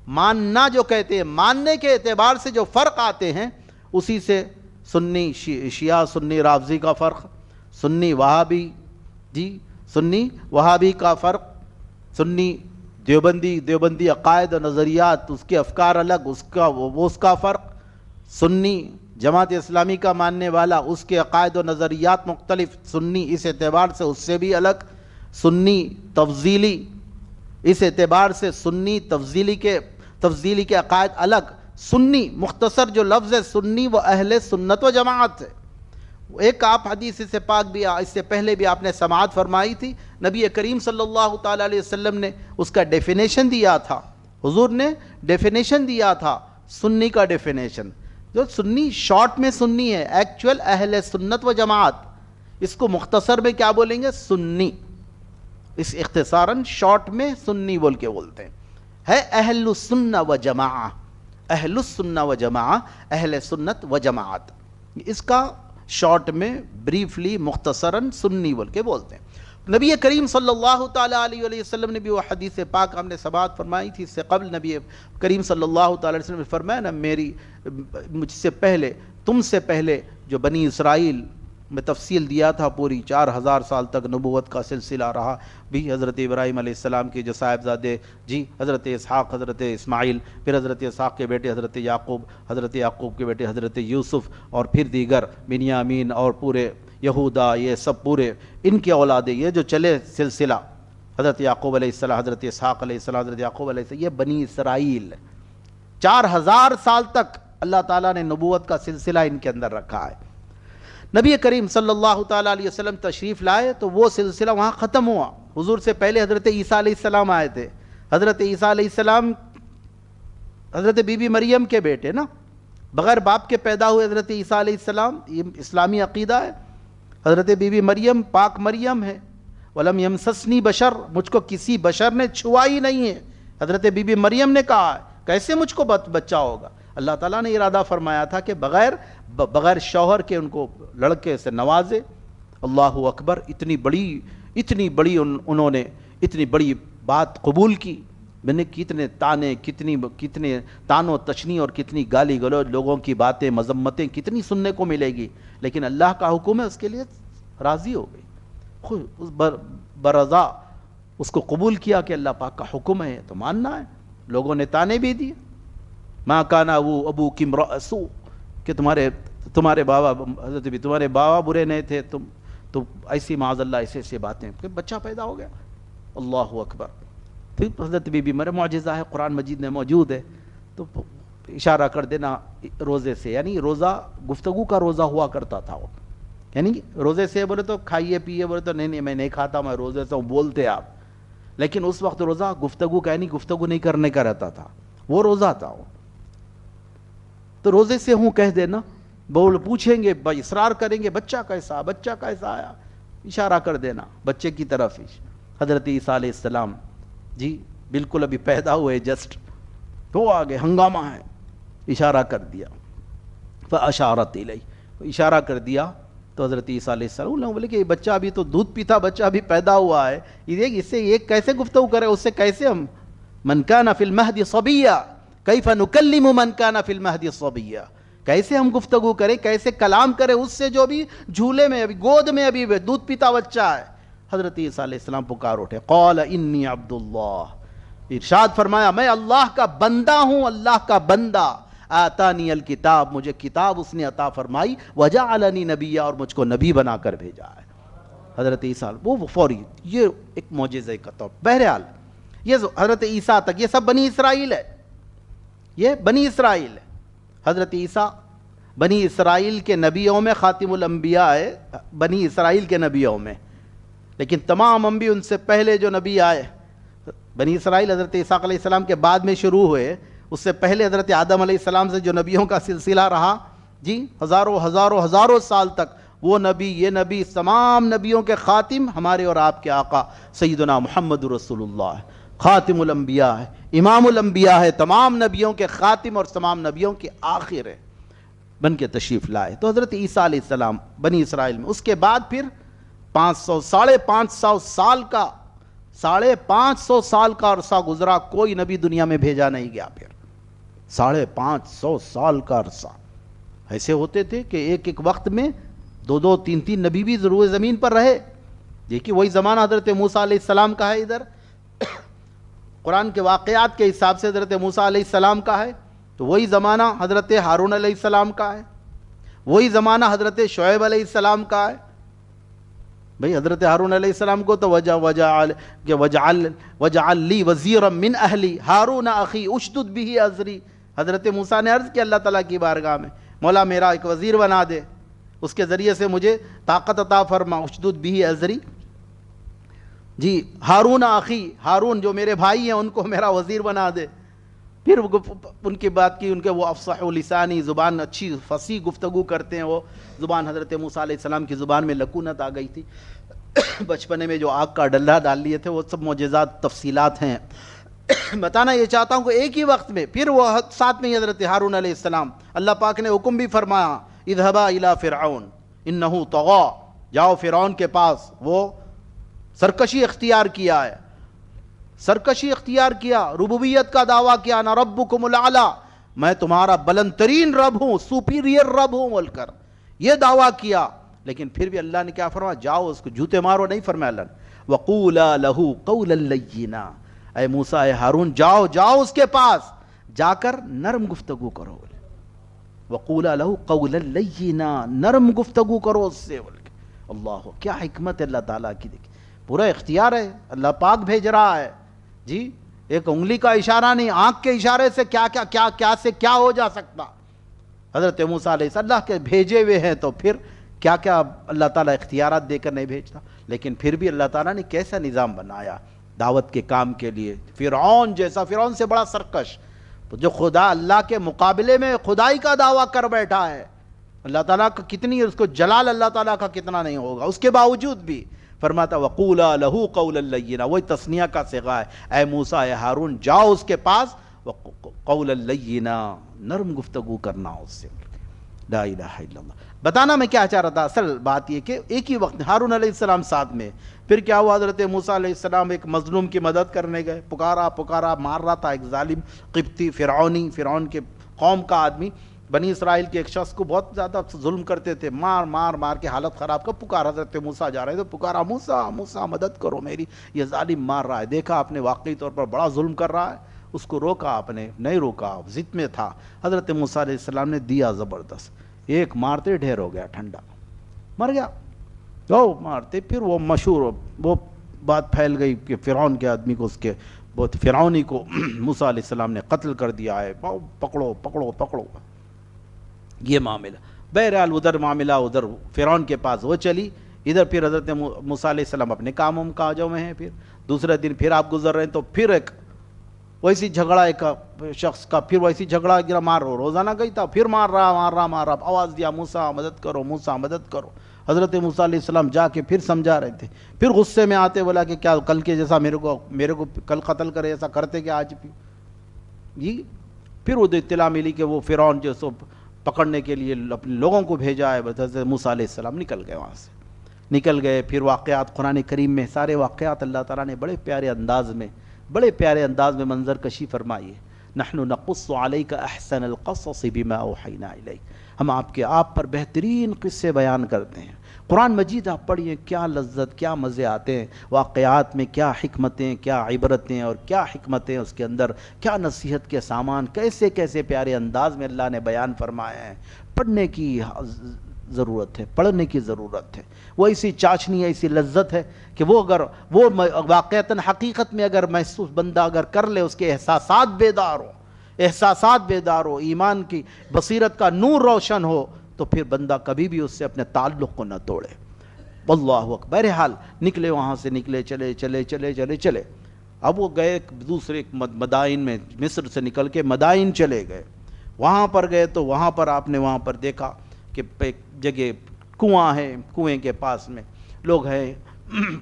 ماننا جو کہتے ہیں، ماننے کے اعتبار سے جو فرق آتے ہیں، اسی سے سنی شیعہ، سنی رافضی کا فرق، سنی وہابی، جی سنی وہابی کا فرق، سنی دیوبندی عقائد و نظریات، اس کے افکار الگ، اس کا فرق، سنی جماعت اسلامی کا ماننے والا، اس کے عقائد و نظریات مختلف، سنی اس اعتبار سے اس سے بھی الگ، سنی تفضیلی اس اعتبار سے سنی تفضیلی کے عقائد الگ۔ سنی مختصر جو لفظ ہے سنی وہ اہل سنت و جماعت ہے۔ ایک آپ حدیث سے پاک بھی اس سے پہلے بھی آپ نے سماعت فرمائی تھی، نبی کریم صلی اللہ تعالیٰ علیہ وسلم نے اس کا ڈیفینیشن دیا تھا، حضور نے ڈیفینیشن دیا تھا سنی کا ڈیفینیشن، جو سنی شارٹ میں سنی ہے، ایکچول اہل سنت و جماعت، اس کو مختصر میں کیا بولیں گے؟ سنی، اس اختصاراً شارٹ میں سنی بول کے بولتے ہیں، ہے اہل السنہ و جماعہ، اہل السنہ و جماعہ، اہل سنت و جماعت، اس کا شارٹ میں بریفلی مختصراً سنی بول کے بولتے ہیں۔ نبی کریم صلی اللہ تعالیٰ علیہ وسلم نے بھی وہ حدیث پاک ہم نے سماعت فرمائی تھی، اس سے قبل نبی کریم صلی اللہ تعالیٰ علیہ وسلم نے فرمایا نا، مجھ سے پہلے، تم سے پہلے جو بنی اسرائیل میں تفصیل دیا تھا، پوری 4000 سال تک نبوت کا سلسلہ رہا بھی، حضرت ابراہیم علیہ السلام کے جو صاحبزادے جی حضرت اسحاق، حضرت اسماعیل، پھر حضرت اسحاق کے بیٹے حضرت یعقوب، حضرت یعقوب کے بیٹے حضرت یوسف، اور پھر دیگر بنیامین اور پورے یہودا، یہ سب پورے ان کے اولادیں، یہ جو چلے سلسلہ حضرت یعقوب علیہ السلام، حضرت اسحاق علیہ السلام، حضرت یعقوب علیہ السلام، یہ بنی اسرائیل 4000 سال تک اللہ تعالیٰ نے نبوت کا سلسلہ ان کے اندر رکھا ہے۔ نبی کریم صلی اللہ تعالیٰ علیہ وسلم تشریف لائے تو وہ سلسلہ وہاں ختم ہوا۔ حضور سے پہلے حضرت عیسیٰ علیہ السلام آئے تھے، حضرت عیسیٰ علیہ السلام حضرت بی بی مریم کے بیٹے نا، بغیر باپ کے پیدا ہوئے حضرت عیسیٰ علیہ السلام، یہ اسلامی عقیدہ ہے۔ حضرت بی بی مریم پاک مریم ہے، وَلَمْ يَمْسَسْنِي بَشَرٌ، مجھ کو کسی بشر نے چھوا ہی نہیں ہے، حضرت بی بی مریم نے کہا ہے، کیسے مجھ کو بچہ ہوگا؟ اللہ تعالیٰ نے ارادہ فرمایا تھا کہ بغیر شوہر کے ان کو لڑکے سے نوازے۔ اللہ اکبر، اتنی بڑی انہوں نے اتنی بڑی بات قبول کی، میں نے کتنے تانے، کتنے تانوں تشنی اور کتنی گالی گلوچ، لوگوں کی باتیں، مذمتیں کتنی سننے کو ملے گی، لیکن اللہ کا حکم ہے، اس کے لیے راضی ہو گئی، خود برضا اس کو قبول کیا کہ اللہ پاک کا حکم ہے تو ماننا ہے۔ لوگوں نے تانے بھی دیے، ماں کانا وہ ابو کم رسو، کہ تمہارے بابا برے نہیں تھے، تو ایسی معاذ اللہ ایسے باتیں، کہ بچہ پیدا ہو گیا، اللہ اکبر۔ پھر حضرت بی بی مریم، معجزہ ہے قرآن مجید میں موجود ہے، تو اشارہ کر دینا روزے سے، یعنی روزہ گفتگو کا روزہ ہوا کرتا تھا وہ، یعنی روزے سے بولے تو کھائیے پیئے، بولے تو نہیں میں نہیں کھاتا، میں روزے سے ہوں بولتے آپ، لیکن اس وقت روزہ گفتگو کا، یعنی گفتگو نہیں کرنے کا رہتا تھا، وہ روزہ تھا وہ، تو روزے سے ہوں کہہ دینا، پوچھیں گے، اصرار کریں گے بچہ کیسا آیا، اشارہ کر دینا بچے کی طرف ہی۔ حضرت عیسیٰ علیہ السلام جی بالکل ابھی پیدا ہوئے جسٹ، تو آگے ہنگامہ ہے، اشارہ کر دیا، فاشارت الیہ، اشارہ کر دیا تو حضرت عیسیٰ علیہ السلام بولے کہ یہ بچہ ابھی تو دودھ پیتا بچہ ابھی پیدا ہوا ہے، اس سے یہ کیسے گفتگو کرے، اس سے کیسے ہم، من کان فی المہد صبیا کیف نکلم من کان فی المہد صبیا، کیسے ہم گفتگو کریں، کیسے کلام کریں اس سے جو بھی جھولے میں ابھی گود میں ابھی دودھ پیتا بچہ ہے۔ حضرت عیسیٰ علیہ السلام پکار اٹھے، قال انی عبد اللہ، ارشاد فرمایا میں اللہ کا بندہ ہوں، اللہ کا بندہ، آتانی الکتاب، مجھے کتاب اس نے عطا فرمائی، وجعلنی نبیا، اور مجھ کو نبی بنا کر بھیجا ہے۔ حضرت عیسیٰ وہ فوری، یہ ایک معجزہ کا طور، بہرحال یہ حضرت عیسیٰ تک یہ سب بنی اسرائیل ہے، یہ بنی اسرائیل ہے۔ حضرت عیسیٰ بنی اسرائیل کے نبیوں میں خاتم الانبیاء ہے، بنی اسرائیل کے نبیوں میں، لیکن تمام انبیاء ان سے پہلے جو نبی آئے بنی اسرائیل حضرت عیسیٰ علیہ السلام کے بعد میں شروع ہوئے، اس سے پہلے حضرت آدم علیہ السلام سے جو نبیوں کا سلسلہ رہا جی ہزاروں سال تک، وہ نبی یہ نبی تمام نبیوں کے خاتم ہمارے اور آپ کے آقا سیدنا محمد رسول اللہ ہے، خاتم الانبیاء ہے، امام الانبیاء ہے، تمام نبیوں کے خاتم اور تمام نبیوں کے آخر ہے، بن کے تشریف لائے۔ تو حضرت عیسیٰ علیہ السلام بنی اسرائیل میں، اس کے بعد پھر 550 سال کا عرصہ گزرا، کوئی نبی دنیا میں بھیجا نہیں گیا، پھر 550 سال کا عرصہ ایسے ہوتے تھے کہ ایک وقت میں 2 3 نبی بھی ضرور زمین پر رہے، دیکھیے وہی زمانہ حضرت موسیٰ علیہ السلام کا ہے، ادھر قرآن کے واقعات کے حساب سے حضرت موسیٰ علیہ السلام کا ہے، تو وہی زمانہ حضرت ہارون علیہ السلام کا ہے، وہی زمانہ حضرت شعیب علیہ السلام کا ہے۔ بھئی حضرت ہارون علیہ السلام کو تو وجعل لی وزیرا من اہلی ہارون اخی اشدد بہ ازری، حضرت موسیٰ نے عرض کیا اللہ تعالیٰ کی بارگاہ میں، مولا میرا ایک وزیر بنا دے، اس کے ذریعے سے مجھے طاقت عطا فرما، اشدد بہ ازری، جی ہارون اخی، ہارون جو میرے بھائی ہیں ان کو میرا وزیر بنا دے۔ پھر ان کی بات کی، ان کے وہ افصح لسانی زبان، اچھی فصیح گفتگو کرتے ہیں وہ زبان، حضرت موسیٰ علیہ السلام کی زبان میں لکونت آ گئی تھی، بچپنے میں جو آگ کا ڈلہ ڈال لیے تھے، وہ سب معجزات تفصیلات ہیں۔ بتانا یہ چاہتا ہوں کہ ایک ہی وقت میں پھر وہ ساتھ میں حضرت ہارون علیہ السلام، اللہ پاک نے حکم بھی فرمایا اذهبا الى فرعون انه طغى، جاؤ فرعون کے پاس، وہ سرکشی اختیار کیا ہے، سرکشی اختیار کیا، ربوبیت کا دعویٰ کیا، انا ربکم الاعلی، میں تمہارا بلند ترین رب ہوں، سپیریئر رب ہوں بول کر یہ دعویٰ کیا۔ لیکن پھر بھی اللہ نے کیا فرمایا، جاؤ اس کو جوتے مارو نہیں فرمایا اللہ نے، وقولا لہ قولا لینا، اے موسیٰ اے ہارون جاؤ اس کے پاس، جا کر نرم گفتگو کرو، وقولا لہ قولا لینا، نرم گفتگو کرو اس سے بول کے۔ اللہ کیا حکمت ہے اللہ تعالیٰ کی، دیکھیں پورا اختیار ہے، اللہ پاک بھیج رہا ہے جی، ایک انگلی کا اشارہ نہیں، آنکھ کے اشارے سے کیا ہو جا سکتا۔ حضرت موسیٰ علیہ السلام اللہ کے بھیجے ہوئے ہیں، تو پھر کیا اللہ تعالیٰ اختیارات دے کر نہیں بھیجتا۔ لیکن پھر بھی اللہ تعالیٰ نے کیسا نظام بنایا دعوت کے کام کے لیے، فرعون جیسا، فرعون سے بڑا سرکش، جو خدا اللہ کے مقابلے میں خدائی کا دعویٰ کر بیٹھا ہے، اللہ تعالیٰ کا کتنی، اس کو جلال اللہ تعالیٰ کا کتنا نہیں ہوگا، اس کے باوجود بھی فرماتا وقولا لہ قولا لینا، وہی تثنیہ کا صیغہ ہے، اے موسیٰ اے ہارون جاؤ اس کے پاس، قولا لینا، نرم گفتگو کرنا اس سے۔ لا الہ الا اللہ۔ بتانا میں کیا چاہ رہا تھا، اصل بات یہ کہ ایک ہی وقت ہارون علیہ السلام ساتھ میں، پھر کیا ہوا، حضرت موسیٰ علیہ السلام ایک مظلوم کی مدد کرنے گئے، پکارا مار رہا تھا ایک ظالم قبطی فرعون کے قوم کا آدمی، بنی اسرائیل کے ایک شخص کو بہت زیادہ ظلم کرتے تھے، مار کے حالت خراب کر پکارا، حضرت موسیٰ جا رہے تو پکارا موسیٰ مدد کرو میری، یہ ظالم مار رہا ہے، دیکھا آپ نے واقعی طور پر بڑا ظلم کر رہا ہے، اس کو روکا آپ نے، نہیں روکا، ضد میں تھا، حضرت موسیٰ علیہ السلام نے دیا زبردست، ایک مارتے ڈھیر ہو گیا، ٹھنڈا مر گیا، وہ مارتے پھر وہ مشہور وہ بات پھیل گئی کہ فرعون کے آدمی کو، اس کے بہت فرعونی کو موسیٰ علیہ السلام نے قتل کر دیا ہے، پکڑو یہ معاملہ۔ بہرحال ادھر معاملہ ادھر فرعون کے پاس وہ چلی، ادھر پھر حضرت موسیٰ علیہ السلام اپنے کاجوں میں ہیں، پھر دوسرے دن پھر آپ گزر رہے ہیں تو پھر ایک ویسی جھگڑا، ایک شخص کا پھر ویسی جھگڑا گرا، روزانہ گئی تھا، پھر مار رہا، آواز دیا موسیٰ مدد کرو۔ حضرت موسیٰ علیہ السلام جا کے پھر سمجھا رہے تھے، پھر غصے میں آتے بولا کہ کیا کل کے جیسا میرے کو کل قتل کرے، ایسا کرتے کہ آج بھی جی۔ پھر وہ اطلاع ملی کہ وہ فرعون جو سو پکڑنے کے لیے اپنے لوگوں کو بھیجا ہے، حضرت موسیٰ علیہ السلام نکل گئے، وہاں سے نکل گئے۔ پھر واقعات قرآن کریم میں سارے واقعات اللہ تعالیٰ نے بڑے پیارے انداز میں منظر کشی فرمائی ہے۔ نحن نقص علیک احسن القصص بما اوحینا الیک، ہم آپ پر بہترین قصے بیان کرتے ہیں۔ قرآن مجید آپ پڑھیے، کیا لذت، کیا مزے آتے ہیں واقعات میں، کیا حکمتیں، کیا عبرتیں اور کیا حکمتیں اس کے اندر، کیا نصیحت کے سامان، کیسے پیارے انداز میں اللہ نے بیان فرمائے ہیں۔ پڑھنے کی ضرورت ہے، وہ ایسی چاشنی ہے، ایسی لذت ہے کہ وہ واقعتاً حقیقت میں اگر محسوس بندہ اگر کر لے، اس کے احساسات بیدار ہو، ایمان کی بصیرت کا نور روشن ہو، تو پھر بندہ کبھی بھی اس سے اپنے تعلق کو نہ توڑے۔ واللہ اکبر۔ بہرحال نکلے، وہاں سے نکلے، چلے، اب وہ گئے دوسرے مدائن میں، مصر سے نکل کے مدائن چلے گئے، وہاں پر گئے تو وہاں پر آپ نے وہاں پر دیکھا کہ ایک جگہ کنواں ہے، کنویں کے پاس میں لوگ ہیں،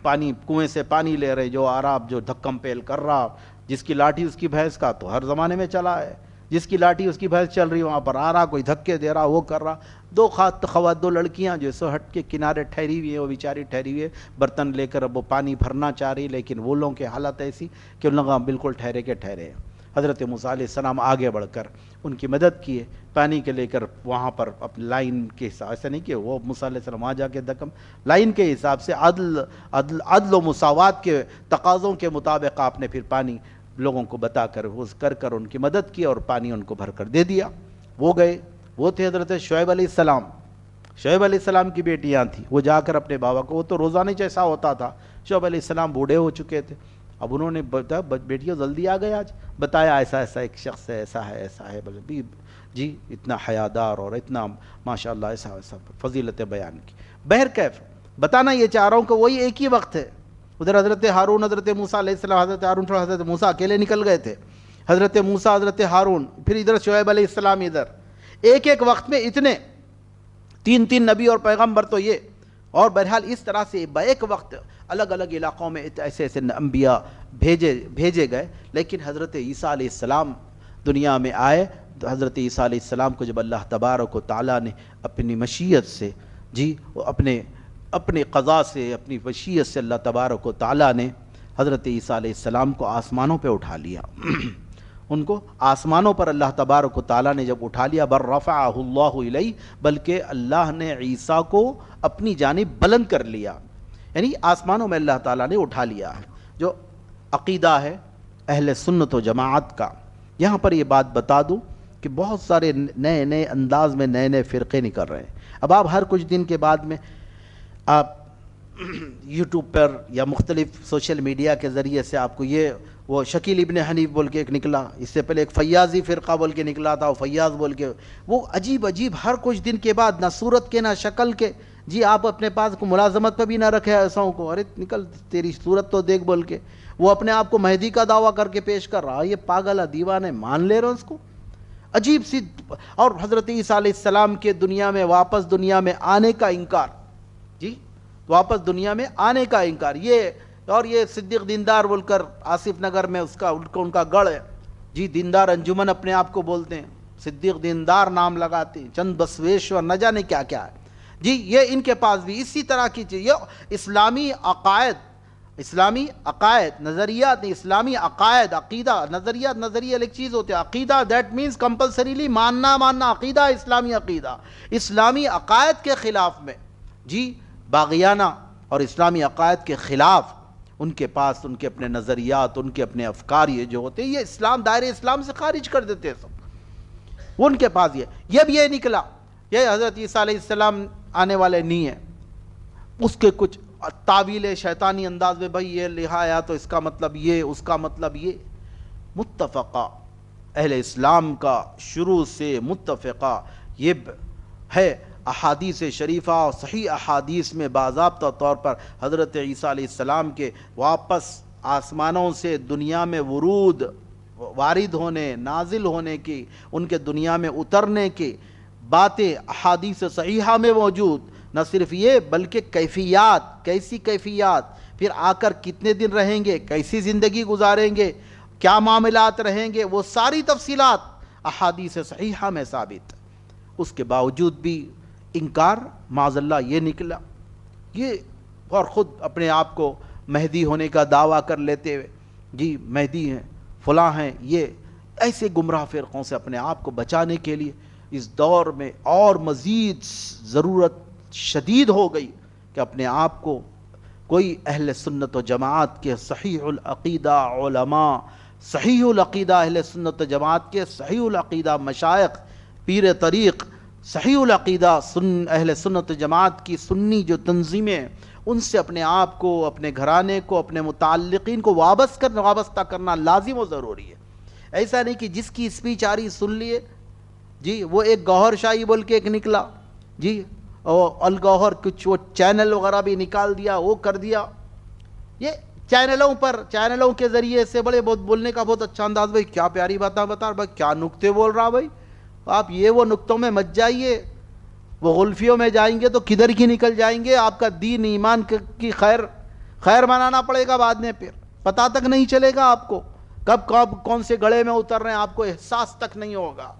کنویں سے پانی لے رہے، جو عرب جو دھکم پیل کر رہا، جس کی لاٹھی اس کی بھینس کا تو ہر زمانے میں چلا ہے، جس کی لاٹھی اس کی بھینس چل رہی، وہاں پر آ رہا، کوئی دھکے دے رہا، وہ کر رہا، دو لڑکیاں جو سو ہٹ کے کنارے ٹھہری ہوئی ہیں، وہ بیچاری ٹھہری ہوئی ہے، برتن لے کر اب وہ پانی بھرنا چاہ رہی، لیکن وہ لوگوں کی حالت ایسی کہ ان لوگ بالکل ٹھہرے ہیں۔ حضرت موسیٰ علیہ السلام آگے بڑھ کر ان کی مدد کیے، پانی کے لے کر وہاں پر اپنی لائن کے حساب، ایسا نہیں کہ وہ موسیٰ علیہ السلام وہاں جا کے دکم، لائن کے حساب سے عدل و مساوات کے تقاضوں کے مطابق آپ نے پھر پانی لوگوں کو بتا کر کر ان کی مدد کی اور پانی ان کو بھر کر دے دیا۔ وہ گئے، وہ تھے حضرت شعیب علیہ السلام، شعیب علیہ السلام کی بیٹیاں تھیں، وہ جا کر اپنے بابا کو، وہ تو روزانہ جیسا ہوتا تھا، شعیب علیہ السلام بوڑھے ہو چکے تھے، اب انہوں نے بتایا بیٹیوں جلدی آ گئے آج، بتایا ایسا ایسا ایک شخص ہے، ایسا ہے بولے جی اتنا حیادار اور اتنا ماشاءاللہ ایسا ایسا فضیلت بیان کی۔ بہرکیف بتانا یہ چاہ رہا ہوں کہ وہی ایک ہی وقت ہے، ادھر حضرت ہارون حضرت موسیٰ علیہ السلام، حضرت ہارون تھوڑا حضرت موسیٰ اکیلے نکل گئے تھے، حضرت موسیٰ حضرت ہارون، پھر ادھر شعیب علیہ السلام، ادھر ایک ایک وقت میں اتنے تین نبی اور پیغمبر تو یہ، اور بہرحال اس طرح سے بیک وقت الگ الگ علاقوں میں ایسے ایسے انبیاء بھیجے گئے، لیکن حضرت عیسیٰ علیہ السلام دنیا میں آئے تو حضرت عیسیٰ علیہ السلام کو جب اللہ تبارک و تعالیٰ نے اپنی مشیت سے جی اپنے قضاء سے اپنی مشیت سے اللہ تبارک و تعالیٰ نے حضرت عیسیٰ علیہ السلام کو آسمانوں پہ اٹھا لیا، ان کو آسمانوں پر اللہ تبارک و تعالیٰ نے جب اٹھا لیا، بر رفعہ اللہ الیہ، بلکہ اللہ نے عیسیٰ کو اپنی جانب بلند کر لیا، یعنی آسمانوں میں اللہ تعالیٰ نے اٹھا لیا ہے۔ جو عقیدہ ہے اہل سنت و جماعت کا، یہاں پر یہ بات بتا دوں کہ بہت سارے نئے انداز میں نئے فرقے نکل رہے ہیں۔ اب آپ ہر کچھ دن کے بعد میں آپ یوٹیوب پر یا مختلف سوشل میڈیا کے ذریعے سے آپ کو وہ شکیل ابن حنیف بول کے ایک نکلا، اس سے پہلے ایک فیاضی فرقہ بول کے نکلا تھا، وہ فیاض بول کے، وہ عجیب ہر کچھ دن کے بعد، نہ صورت کے نہ شکل کے، جی آپ اپنے پاس کو ملازمت پہ بھی نہ رکھے ایساؤں کو، ارے نکل تیری صورت تو دیکھ بول کے، وہ اپنے آپ کو مہدی کا دعویٰ کر کے پیش کر رہا، یہ پاگل دیوانے مان لے رہے اس کو، عجیب سی۔ اور حضرت عیسیٰ علیہ السلام کے واپس دنیا میں آنے کا انکار، جی واپس دنیا میں آنے کا انکار، یہ صدیق دیندار بول کر آصف نگر میں ان کا گڑھ ہے، جی دیندار انجمن اپنے آپ کو بولتے ہیں، صدیق دیندار نام لگاتے ہیں، چند بسویشور نہ جانے کیا کیا ہے، جی یہ ان کے پاس بھی اسی طرح کی چیز، یہ اسلامی عقائد نظریات، اسلامی عقیدہ نظریہ ایک چیز ہوتے ہیں، عقیدہ دیٹ مینز کمپلسریلی ماننا عقیدہ، اسلامی عقائد کے خلاف میں، جی باغیانہ اور اسلامی عقائد کے خلاف ان کے پاس ان کے اپنے نظریات، ان کے اپنے افکار یہ جو ہوتے ہیں، یہ اسلام دائرے اسلام سے خارج کر دیتے ہیں سب، ان کے پاس یہ نکلا، یہ حضرت عیسیٰ علیہ السلام آنے والے نہیں ہیں، اس کے کچھ تعویل شیطانی انداز میں، بھائی یہ لکھا آیا تو اس کا مطلب یہ، اس کا مطلب یہ، متفقہ اہل اسلام کا شروع سے متفقہ یہ ہے، احادیث شریفہ اور صحیح احادیث میں باضابطہ طور پر حضرت عیسیٰ علیہ السلام کے واپس آسمانوں سے دنیا میں وارد ہونے، نازل ہونے کی، ان کے دنیا میں اترنے کی باتیں احادیث صحیحہ میں موجود، نہ صرف یہ بلکہ کیسی کیفیات، پھر آ کر کتنے دن رہیں گے، کیسی زندگی گزاریں گے، کیا معاملات رہیں گے، وہ ساری تفصیلات احادیث صحیحہ میں ثابت، اس کے باوجود بھی انکار معاذ اللہ یہ نکلا، یہ اور خود اپنے آپ کو مہدی ہونے کا دعویٰ کر لیتے ہوئے، جی مہدی ہیں فلاں ہیں، یہ ایسے گمراہ فرقوں سے اپنے آپ کو بچانے کے لیے اس دور میں اور مزید ضرورت شدید ہو گئی کہ اپنے آپ کو کوئی اہل سنت و جماعت کے صحیح العقیدہ علماء، صحیح العقیدہ اہل سنت و جماعت کے صحیح العقیدہ مشائخ، پیر طریق، صحیح العقیدہ اہل سنت و جماعت کی سنی جو تنظیمیں، ان سے اپنے آپ کو، اپنے گھرانے کو، اپنے متعلقین کو وابستہ کرنا لازم و ضروری ہے۔ ایسا نہیں کہ جس کی اسپیچ آ رہی سن لیے، جی وہ ایک گوہر شاہی بول کے ایک نکلا، جی الگوہر کچھ وہ چینل وغیرہ بھی نکال دیا، وہ کر دیا، یہ چینلوں کے ذریعے سے بڑے بہت بولنے کا بہت اچھا انداز، بھائی کیا پیاری باتیں بتا، بھائی کیا نکتے بول رہا، بھائی آپ وہ نکتوں میں مت جائیے، وہ غلفیوں میں جائیں گے تو کدھر کی نکل جائیں گے، آپ کا دین ایمان کی خیر منانا پڑے گا، بعد میں پھر پتہ تک نہیں چلے گا آپ کو کب کون سے گڑھے میں اتر رہے ہیں، آپ کو احساس تک نہیں ہوگا،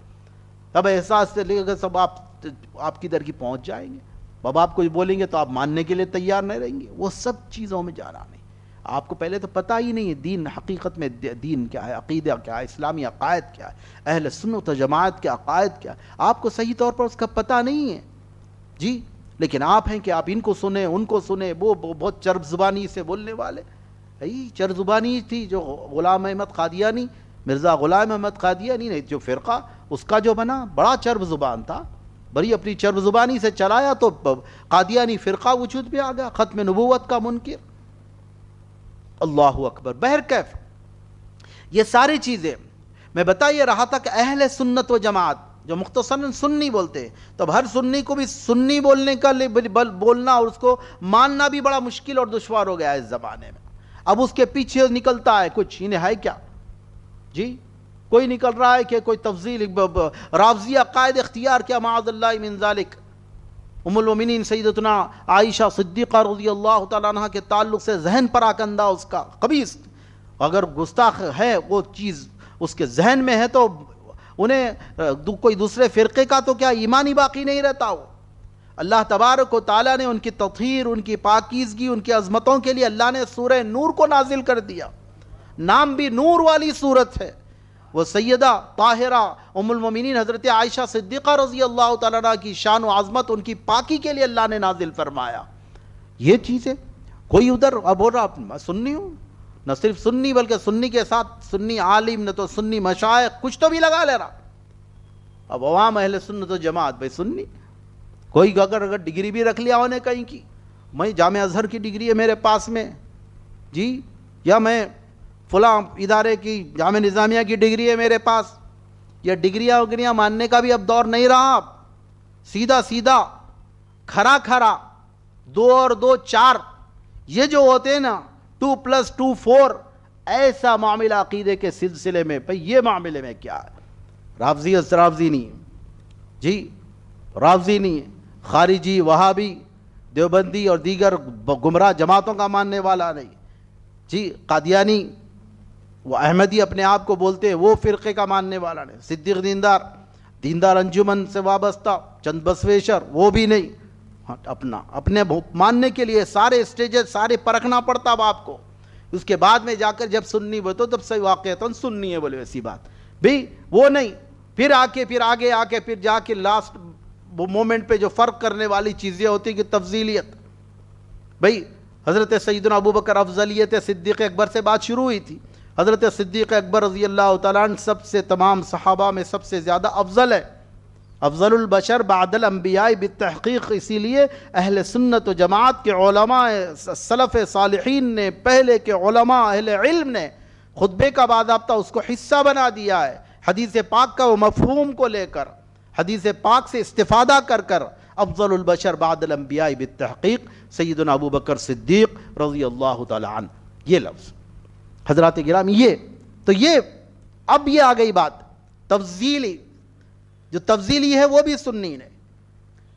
اب احساس سے لے کر سب آپ کی در کی پہنچ جائیں گے، اب آپ کچھ بولیں گے تو آپ ماننے کے لیے تیار نہیں رہیں گے، وہ سب چیزوں میں جانا نہیں۔ آپ کو پہلے تو پتہ ہی نہیں ہے دین حقیقت میں دین کیا ہے، عقیدہ کیا ہے، اسلامی عقائد کیا ہے، اہل سنت و جماعت کے عقائد کیا ہے، آپ کو صحیح طور پر اس کا پتہ نہیں ہے جی. لیکن آپ ہیں کہ آپ ان کو سنیں ان کو سنیں، وہ بہت چرب زبانی سے بولنے والے. چرب زبانی تھی جو غلام احمد قادیانی، مرزا غلام احمد قادیانی نے جو فرقہ اس کا جو بنا بڑا چرب زبان تھا، بڑی اپنی چرب زبانی سے چلایا تو قادیانی فرقہ وجود میں آ گیا، ختم نبوت کا منکر. اللہ اکبر. بہرکیف یہ ساری چیزیں میں بتا یہ رہا تھا کہ اہل سنت و جماعت جو مختصراً سنی بولتے ہیں، تو ہر سنی کو بھی سنی بولنے کا بولنا اور اس کو ماننا بھی بڑا مشکل اور دشوار ہو گیا ہے اس زمانے میں. اب اس کے پیچھے نکلتا ہے کچھ، انہیں ہے کیا جی، کوئی نکل رہا ہے کہ کوئی تفضیل رافضی عقائد اختیار کیا، معاذ اللہ من ذالک. ام المومنین سیدتنا عائشہ صدیقہ رضی اللہ تعالیٰ عنہ کے تعلق سے ذہن پراکندہ اس کا خبیث، اگر گستاخ ہے وہ چیز اس کے ذہن میں ہے تو انہیں کوئی دوسرے فرقے کا تو کیا ایمان ہی باقی نہیں رہتا. ہو اللہ تبارک و تعالیٰ نے ان کی تطہیر، ان کی پاکیزگی، ان کی عظمتوں کے لیے اللہ نے سورہ نور کو نازل کر دیا. نام بھی نور والی سورت ہے. وہ سیدہ طاہرہ ام المومنین حضرت عائشہ صدیقہ رضی اللہ تعالیٰ عنہ کی شان و عظمت، ان کی پاکی کے لیے اللہ نے نازل فرمایا. یہ چیزیں کوئی ادھر اب بول رہا میں سنی ہوں، نہ صرف سنی بلکہ سنی کے ساتھ سنی عالم، نہ تو سنی مشائخ، کچھ تو بھی لگا لے رہا. اب عوام اہل سنت و جماعت بھائی سنی، کوئی اگر ڈگری بھی رکھ لیا ہونے کہیں کی، میں جامعہ ازہر کی ڈگری ہے میرے پاس میں جی، یا میں فلاں ادارے کی جامعہ نظامیہ کی ڈگری ہے میرے پاس، یا ڈگریاں وگریاں ماننے کا بھی اب دور نہیں رہا. سیدھا سیدھا کھرا کھرا 2 اور 2 4 یہ جو ہوتے ہیں نا 2+2 4، ایسا معاملہ عقیدے کے سلسلے میں بھئی یہ معاملے میں کیا ہے. رافضی نہیں جی، رافضی نہیں ہے، خارجی وہابی دیوبندی اور دیگر گمراہ جماعتوں کا ماننے والا نہیں جی، قادیانی وہ احمدی اپنے آپ کو بولتے ہیں، وہ فرقے کا ماننے والا نہیں. صدیق دیندار انجمن سے وابستہ چند بسویشر وہ بھی نہیں. اپنے ماننے کے لیے سارے اسٹیجز سارے پرکھنا پڑتا اب آپ کو. اس کے بعد میں جا کر جب سنی بتو تب صحیح واقعتاً سنی ہے بولے ویسی بات بھی وہ نہیں. پھر آگے آ کے پھر جا کے لاسٹ مومنٹ پہ جو فرق کرنے والی چیزیں ہوتی کہ تفضیلیت. بھئی حضرت سیدنا ابوبکر افضلیت صدیق اکبر سے بات شروع ہوئی تھی. حضرت صدیق اکبر رضی اللہ تعالیٰ عنہ سب سے تمام صحابہ میں سب سے زیادہ افضل ہے، افضل البشر بعد الانبیاء بالتحقیق. اسی لیے اہل سنت و جماعت کے علماء سلف صالحین نے، پہلے کے علماء اہل علم نے خطبے کا باضابطہ اس کو حصہ بنا دیا ہے. حدیث پاک کا وہ مفہوم کو لے کر، حدیث پاک سے استفادہ کر کر افضل البشر بعد الانبیاء بالتحقیق سیدنا ابوبکر صدیق رضی اللہ تعالیٰ عنہ، یہ لفظ حضرات گرامی. یہ اب یہ آ گئی بات تفضیلی. جو تفضیلی ہے وہ بھی سنی نہیں.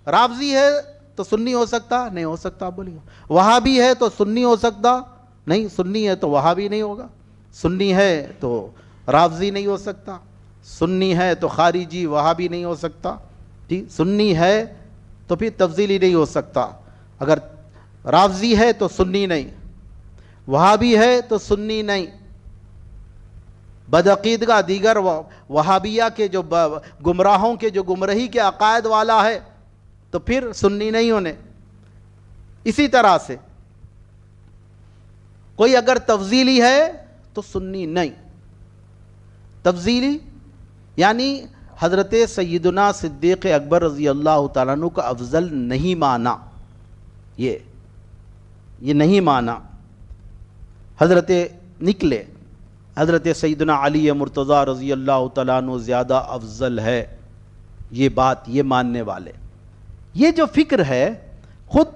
رافضی ہے تو سنی ہو سکتا نہیں ہو سکتا، آپ بولیے. وہابی ہے تو سنی ہو سکتا نہیں، سنی ہے تو وہابی نہیں ہوگا. سنی ہے تو رافضی نہیں ہو سکتا، سنی ہے تو خارجی وہابی نہیں ہو سکتا جی. سنی ہے تو پھر تفضیلی نہیں ہو سکتا. اگر رافضی ہے تو سنی نہیں، وہابی ہے تو سنی نہیں. بدعقیدگا دیگر وہابیہ کے جو گمراہوں کے جو گمراہی کے عقائد والا ہے تو پھر سنی نہیں ہونے. اسی طرح سے کوئی اگر تفضیلی ہے تو سنی نہیں. تفضیلی یعنی حضرت سیدنا صدیق اکبر رضی اللہ تعالیٰ عنہ کا افضل نہیں مانا، یہ نہیں مانا. حضرت نکلے حضرت سیدنا علی مرتضیٰ رضی اللہ تعالیٰ عنہ زیادہ افضل ہے، یہ بات یہ ماننے والے. یہ جو فکر ہے خود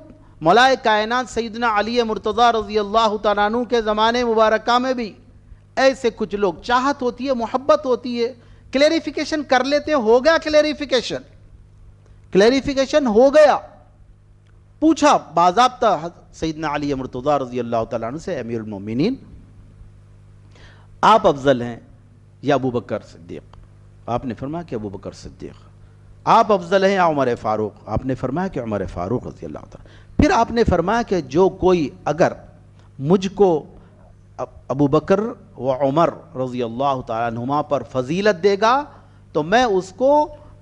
مولائے کائنات سیدنا علی مرتضیٰ رضی اللہ تعالیٰ عنہ کے زمانے مبارکہ میں بھی ایسے کچھ لوگ، چاہت ہوتی ہے، محبت ہوتی ہے، کلیریفیکیشن کر لیتے. ہو گیا کلیریفیکیشن ہو گیا. پوچھا باضابطہ سیدنا علی مرتضیٰ رضی اللہ تعالیٰ عنہ سے، امیر المومنین آپ افضل ہیں یا ابوبکر صدیق؟ آپ نے فرمایا کہ ابوبکر صدیق. آپ افضل ہیں یا عمر فاروق؟ آپ نے فرمایا کہ عمر فاروق رضی اللہ تعالیٰ. پھر آپ نے فرمایا کہ جو کوئی اگر مجھ کو ابو بکر و عمر رضی اللہ تعالیٰ عنہما پر فضیلت دے گا تو میں اس کو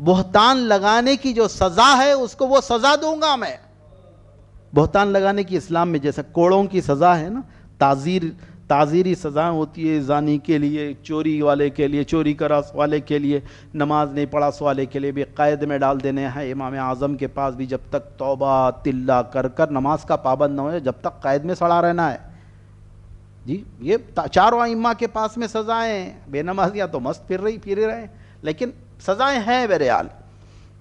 بہتان لگانے کی جو سزا ہے اس کو وہ سزا دوں گا میں. بہتان لگانے کی اسلام میں جیسے کوڑوں کی سزا ہے نا, تعزیری سزائیں ہوتی ہے زانی کے لیے, چوری والے کے لیے, چوری کرا والے کے لیے, نماز نہیں پڑھا والے کے لیے بھی قید میں ڈال دینے ہیں. امام اعظم کے پاس بھی جب تک توبہ تلہ کر کر نماز کا پابند نہ ہو جب تک قید میں سڑا رہنا ہے. جی یہ چاروں ائمہ کے پاس میں سزائیں ہیں. بے نمازیاں تو مست پھر رہے ہیں لیکن سزائیں ہیں بہرحال.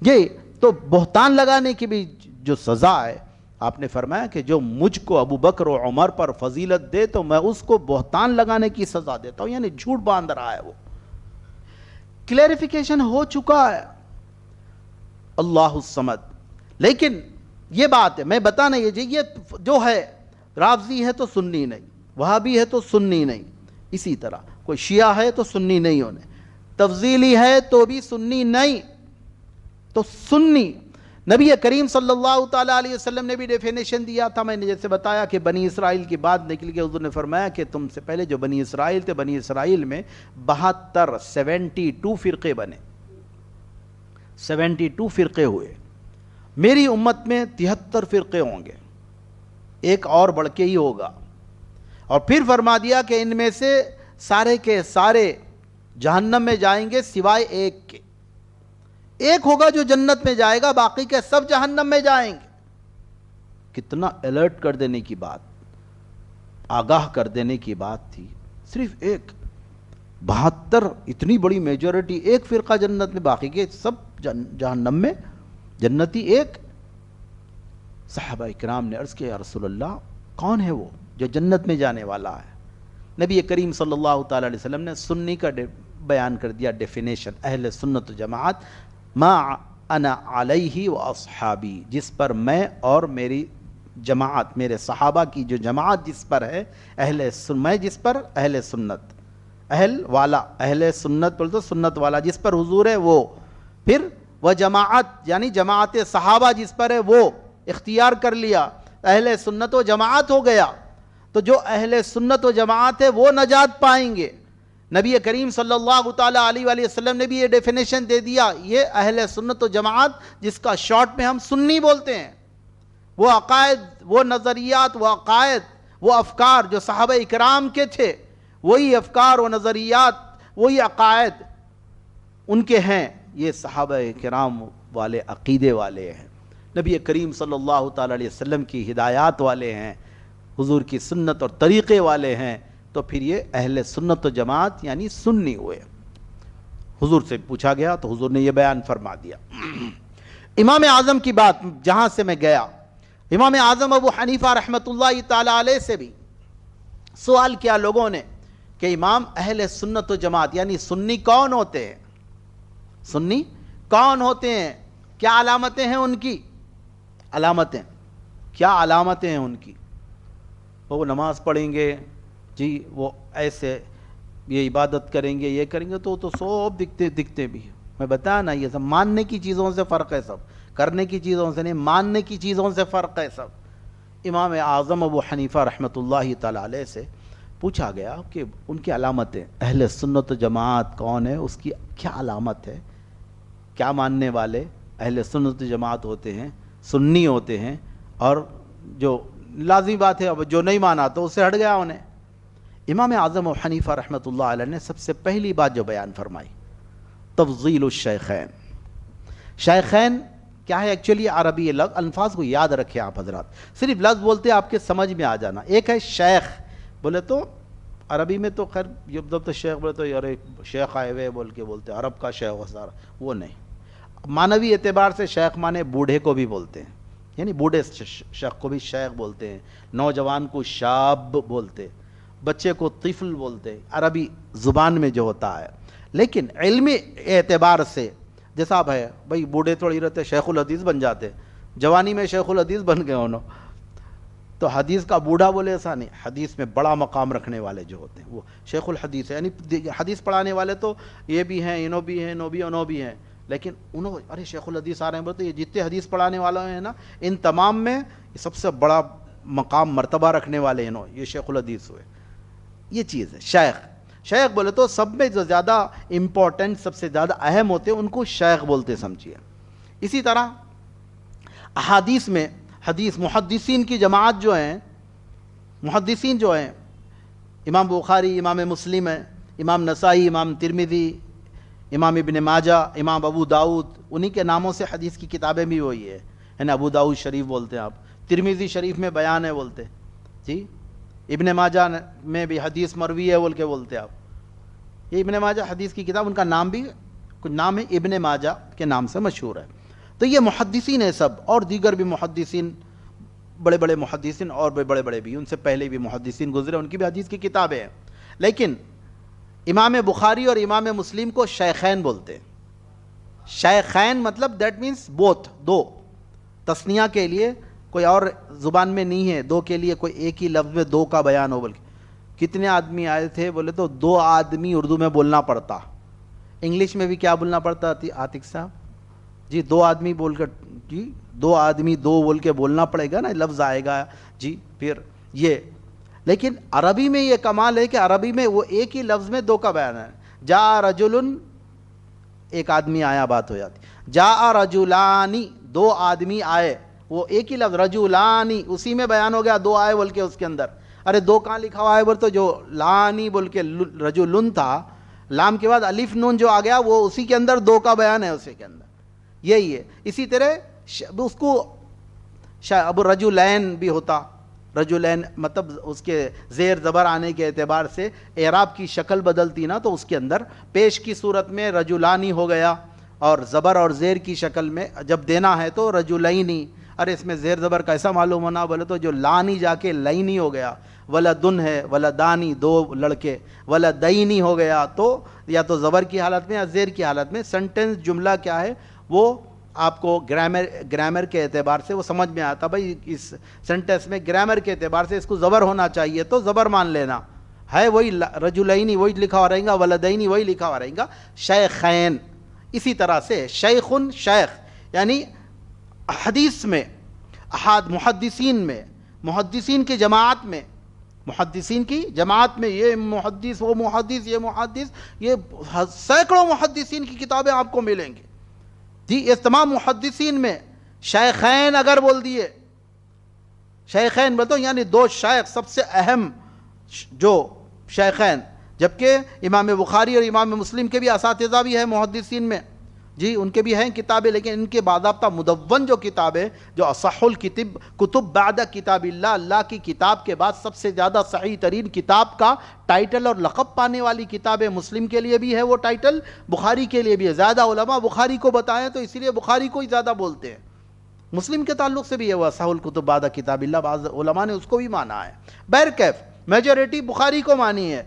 یہ تو بہتان لگانے کی بھی جو سزا ہے, آپ نے فرمایا کہ جو مجھ کو ابو بکر و عمر پر فضیلت دے تو میں اس کو بہتان لگانے کی سزا دیتا ہوں, یعنی جھوٹ باندھ رہا ہے. وہ کلیریفیکیشن ہو چکا ہے. اللہ الصمد. لیکن یہ بات ہے میں بتانا یہ جو ہے رافضی ہے تو سنی نہیں, وہابی ہے تو سنی نہیں, اسی طرح کوئی شیعہ ہے تو سنی نہیں ہونے, تفضیلی ہے تو بھی سنی نہیں. تو سنی نبی کریم صلی اللہ تعالیٰ علیہ وسلم نے بھی ڈیفینیشن دیا تھا. میں نے جیسے بتایا کہ بنی اسرائیل کی بات نکل کے حضور نے فرمایا کہ تم سے پہلے جو بنی اسرائیل تھے, بنی اسرائیل میں 72 فرقے بنے, 72 فرقے ہوئے. میری امت میں 73 فرقے ہوں گے, ایک اور بڑھ کے ہی ہوگا. اور پھر فرما دیا کہ ان میں سے سارے کے سارے جہنم میں جائیں گے سوائے ایک کے. ایک ہوگا جو جنت میں جائے گا, باقی کے سب جہنم میں جائیں گے. کتنا الرٹ کر دینے کی بات, آگاہ کر دینے کی بات تھی. صرف ایک 72 اتنی بڑی میجورٹی, ایک فرقہ جنت میں, باقی کے سب جہنم میں. جنتی ایک. صحابہ کرام نے عرض کیا یا رسول اللہ کون ہے وہ جو جنت میں جانے والا ہے؟ نبی کریم صلی اللہ تعالی علیہ وسلم نے سنی کا بیان کر دیا ڈیفینیشن. اہل سنت و جماعت ما انا علیہ و اصحابی, جس پر میں اور میری جماعت, میرے صحابہ کی جو جماعت جس پر ہے, میں جس پر اہل سنت, اہل والا, اہل سنت بول تو سنت والا جس پر حضور ہے وہ. پھر وہ جماعت یعنی جماعت صحابہ جس پر ہے وہ اختیار کر لیا, اہل سنت و جماعت ہو گیا. تو جو اہل سنت و جماعت ہے وہ نجات پائیں گے. نبی کریم صلی اللہ تعالیٰ علیہ وآلہ وسلم نے بھی یہ ڈیفینیشن دے دیا, یہ اہل سنت و جماعت جس کا شارٹ میں ہم سنی بولتے ہیں. وہ عقائد, وہ نظریات, وہ عقائد, وہ افکار جو صحابہ اکرام کے تھے, وہی افکار و نظریات, وہی عقائد ان کے ہیں. یہ صحابہ کرام والے عقیدے والے ہیں, نبی کریم صلی اللہ تعالیٰ علیہ وسلم کی ہدایات والے ہیں, حضور کی سنت اور طریقے والے ہیں. تو پھر یہ اہل سنت و جماعت یعنی سنی ہوئے. حضور سے پوچھا گیا تو حضور نے یہ بیان فرما دیا. امام اعظم کی بات جہاں سے میں گیا, امام اعظم ابو حنیفہ رحمۃ اللہ تعالیٰ علیہ سے بھی سوال کیا لوگوں نے کہ امام اہل سنت و جماعت یعنی سنی کون ہوتے ہیں, سنی کون ہوتے ہیں, کیا علامتیں ہیں ان کی, علامتیں کیا علامتیں ہیں ان کی. وہ نماز پڑھیں گے جی, وہ ایسے یہ عبادت کریں گے, یہ کریں گے, تو سب دکھتے بھی. میں بتایا نا یہ سب ماننے کی چیزوں سے فرق ہے, سب کرنے کی چیزوں سے نہیں, ماننے کی چیزوں سے فرق ہے سب. امام اعظم ابو حنیفہ رحمۃ اللہ تعالیٰ علیہ سے پوچھا گیا کہ ان کی علامتیں, اہل سنت و جماعت کون ہے, اس کی کیا علامت ہے, کیا ماننے والے اہل سنت و جماعت ہوتے ہیں, سنی ہوتے ہیں, اور جو لازمی بات ہے اب جو نہیں مانا تو اس سے ہٹ گیا انہیں. امام اعظم ابو حنیفہ رحمۃ اللہ علیہ نے سب سے پہلی بات جو بیان فرمائی, تفضیل الشیخین. شیخین کیا ہے ایکچولی عربی لفظ, الفاظ کو یاد رکھیں آپ حضرات, صرف لفظ بولتے آپ کے سمجھ میں آ جانا. ایک ہے شیخ, بولے تو عربی میں تو خیر جب شیخ بولے تو یار شیخ آئے ہوئے بول کے بولتے, عرب کا شیخ و سارا وہ نہیں. معنوی اعتبار سے شیخ مانے بوڑھے کو بھی بولتے ہیں, یعنی بوڑھے شیخ کو بھی شیخ بولتے ہیں, نوجوان کو شاب بولتے, بچے کو طفل بولتے, عربی زبان میں جو ہوتا ہے. لیکن علمی اعتبار سے جیسا اب ہے بھائی, بوڑھے تھوڑی رہتے شیخ الحدیث بن جاتے, جوانی میں شیخ الحدیث بن گئے انہوں, تو حدیث کا بوڑھا بولے ایسا نہیں. حدیث میں بڑا مقام رکھنے والے جو ہوتے ہیں وہ شیخ الحدیث ہے, یعنی حدیث پڑھانے والے تو یہ بھی ہیں, انہوں بھی ہیں, انہوں بھی ہیں, لیکن انہوں ارے شیخ الحدیث آ رہے ہیں بولتے, یہ جتنے حدیث پڑھانے والے ہیں نا ان تمام میں سب سے بڑا مقام مرتبہ رکھنے والے انہوں, یہ شیخ الحدیث ہوئے. یہ چیز ہے شیخ. شیخ بولے تو سب میں جو زیادہ امپورٹنٹ سب سے زیادہ اہم ہوتے ہیں ان کو شیخ بولتے سمجھیے. اسی طرح احادیث میں حدیث محدثین کی جماعت جو ہیں، محدثین جو ہیں امام بخاری، امام مسلم ہے، امام نسائی، امام ترمذی، امام ابن ماجہ، امام ابو داؤد، انہی کے ناموں سے حدیث کی کتابیں بھی وہی ہے. یعنی ابو داؤد شریف بولتے ہیں آپ، ترمذی شریف میں بیان ہے بولتے جی، ابن ماجہ میں بھی حدیث مروی ہے بول کے بولتے آپ. یہ ابن ماجہ حدیث کی کتاب، ان کا نام بھی کچھ نام ہے ابن ماجہ کے نام سے مشہور ہے. تو یہ محدثین ہیں سب، اور دیگر بھی محدثین، بڑے بڑے محدثین اور بھی بڑے بڑے بھی، ان سے پہلے بھی محدثین گزرے، ان کی بھی حدیث کی کتابیں ہیں. لیکن امام بخاری اور امام مسلم کو شیخین بولتے ہیں. شیخین مطلب دیٹ مینس بوتھ، دو، تثنیہ کے لیے کوئی اور زبان میں نہیں ہے، دو کے لیے کوئی ایک ہی لفظ میں دو کا بیان ہو. بلکہ کتنے آدمی آئے تھے بولے تو دو آدمی اردو میں بولنا پڑتا. انگلش میں بھی کیا بولنا پڑتا عاتق صاحب جی؟ دو آدمی بول کر جی، دو آدمی دو بول کے بولنا پڑے گا نا، لفظ آئے گا جی. پھر یہ لیکن عربی میں یہ کمال ہے کہ عربی میں وہ ایک ہی لفظ میں دو کا بیان ہے. جاء رجل، ایک آدمی آیا بات ہو جاتی. جاء رجلانی، دو آدمی آئے، وہ ایک ہی لفظ رجلانی اسی میں بیان ہو گیا، دو آئے بول کے اس کے اندر. ارے دو کہاں لکھا ہوا ہے بول تو جو لانی بول کے رجلن تھا، لام کے بعد الف نون جو آ گیا وہ اسی کے اندر دو کا بیان ہے، اسی کے اندر یہی ہے. اسی طرح اس کو اب رجلین بھی ہوتا، رجلین مطلب اس کے زیر زبر آنے کے اعتبار سے اعراب کی شکل بدلتی نا، تو اس کے اندر پیش کی صورت میں رجلانی ہو گیا، اور زبر اور زیر کی شکل میں جب دینا ہے تو رجلینی. ارے اس میں زیر زبر کیسا معلوم ہونا بولے تو جو لانی جا کے لینی ہو گیا. ولدن ہے، ولدانی دو لڑکے، ولدینی ہو گیا تو یا تو زبر کی حالت میں یا زیر کی حالت میں. سنٹنس جملہ کیا ہے وہ آپ کو گرامر کے اعتبار سے وہ سمجھ میں آتا. بھائی اس سنٹنس میں گرامر کے اعتبار سے اس کو زبر ہونا چاہیے تو زبر مان لینا ہے، وہی رجلینی وہی لکھا ہوا رہے گا، ولدینی وہی لکھا ہوا رہے گا. شیخین اسی طرح سے شیخن، شیخ یعنی حدیث میں محدثین میں، محدثین کی جماعت میں، محدثین کی جماعت میں یہ محدث وہ محدث یہ محدث، یہ سینکڑوں محدثین کی کتابیں آپ کو ملیں گی جی. اس تمام محدثین میں شیخین اگر بول دیے، شیخین بولتے یعنی دو شیخ سب سے اہم جو شیخین، جبکہ امام بخاری اور امام مسلم کے بھی اساتذہ بھی ہیں محدثین میں جی، ان کے بھی ہیں کتابیں، لیکن ان کے باضابطہ مدون جو کتابیں جو اصح کتب بعد کتاب اللہ، اللہ کی کتاب کے بعد سب سے زیادہ صحیح ترین کتاب کا ٹائٹل اور لقب پانے والی کتابیں مسلم کے لیے بھی ہے وہ ٹائٹل، بخاری کے لیے بھی ہے. زیادہ علماء بخاری کو بتائیں تو اسی لیے بخاری کو ہی زیادہ بولتے ہیں. مسلم کے تعلق سے بھی ہے وہ اصح الکتب بعد کتاب اللہ، بعض علماء نے اس کو بھی مانا ہے. بہرکیف میجورٹی بخاری کو مانی ہے،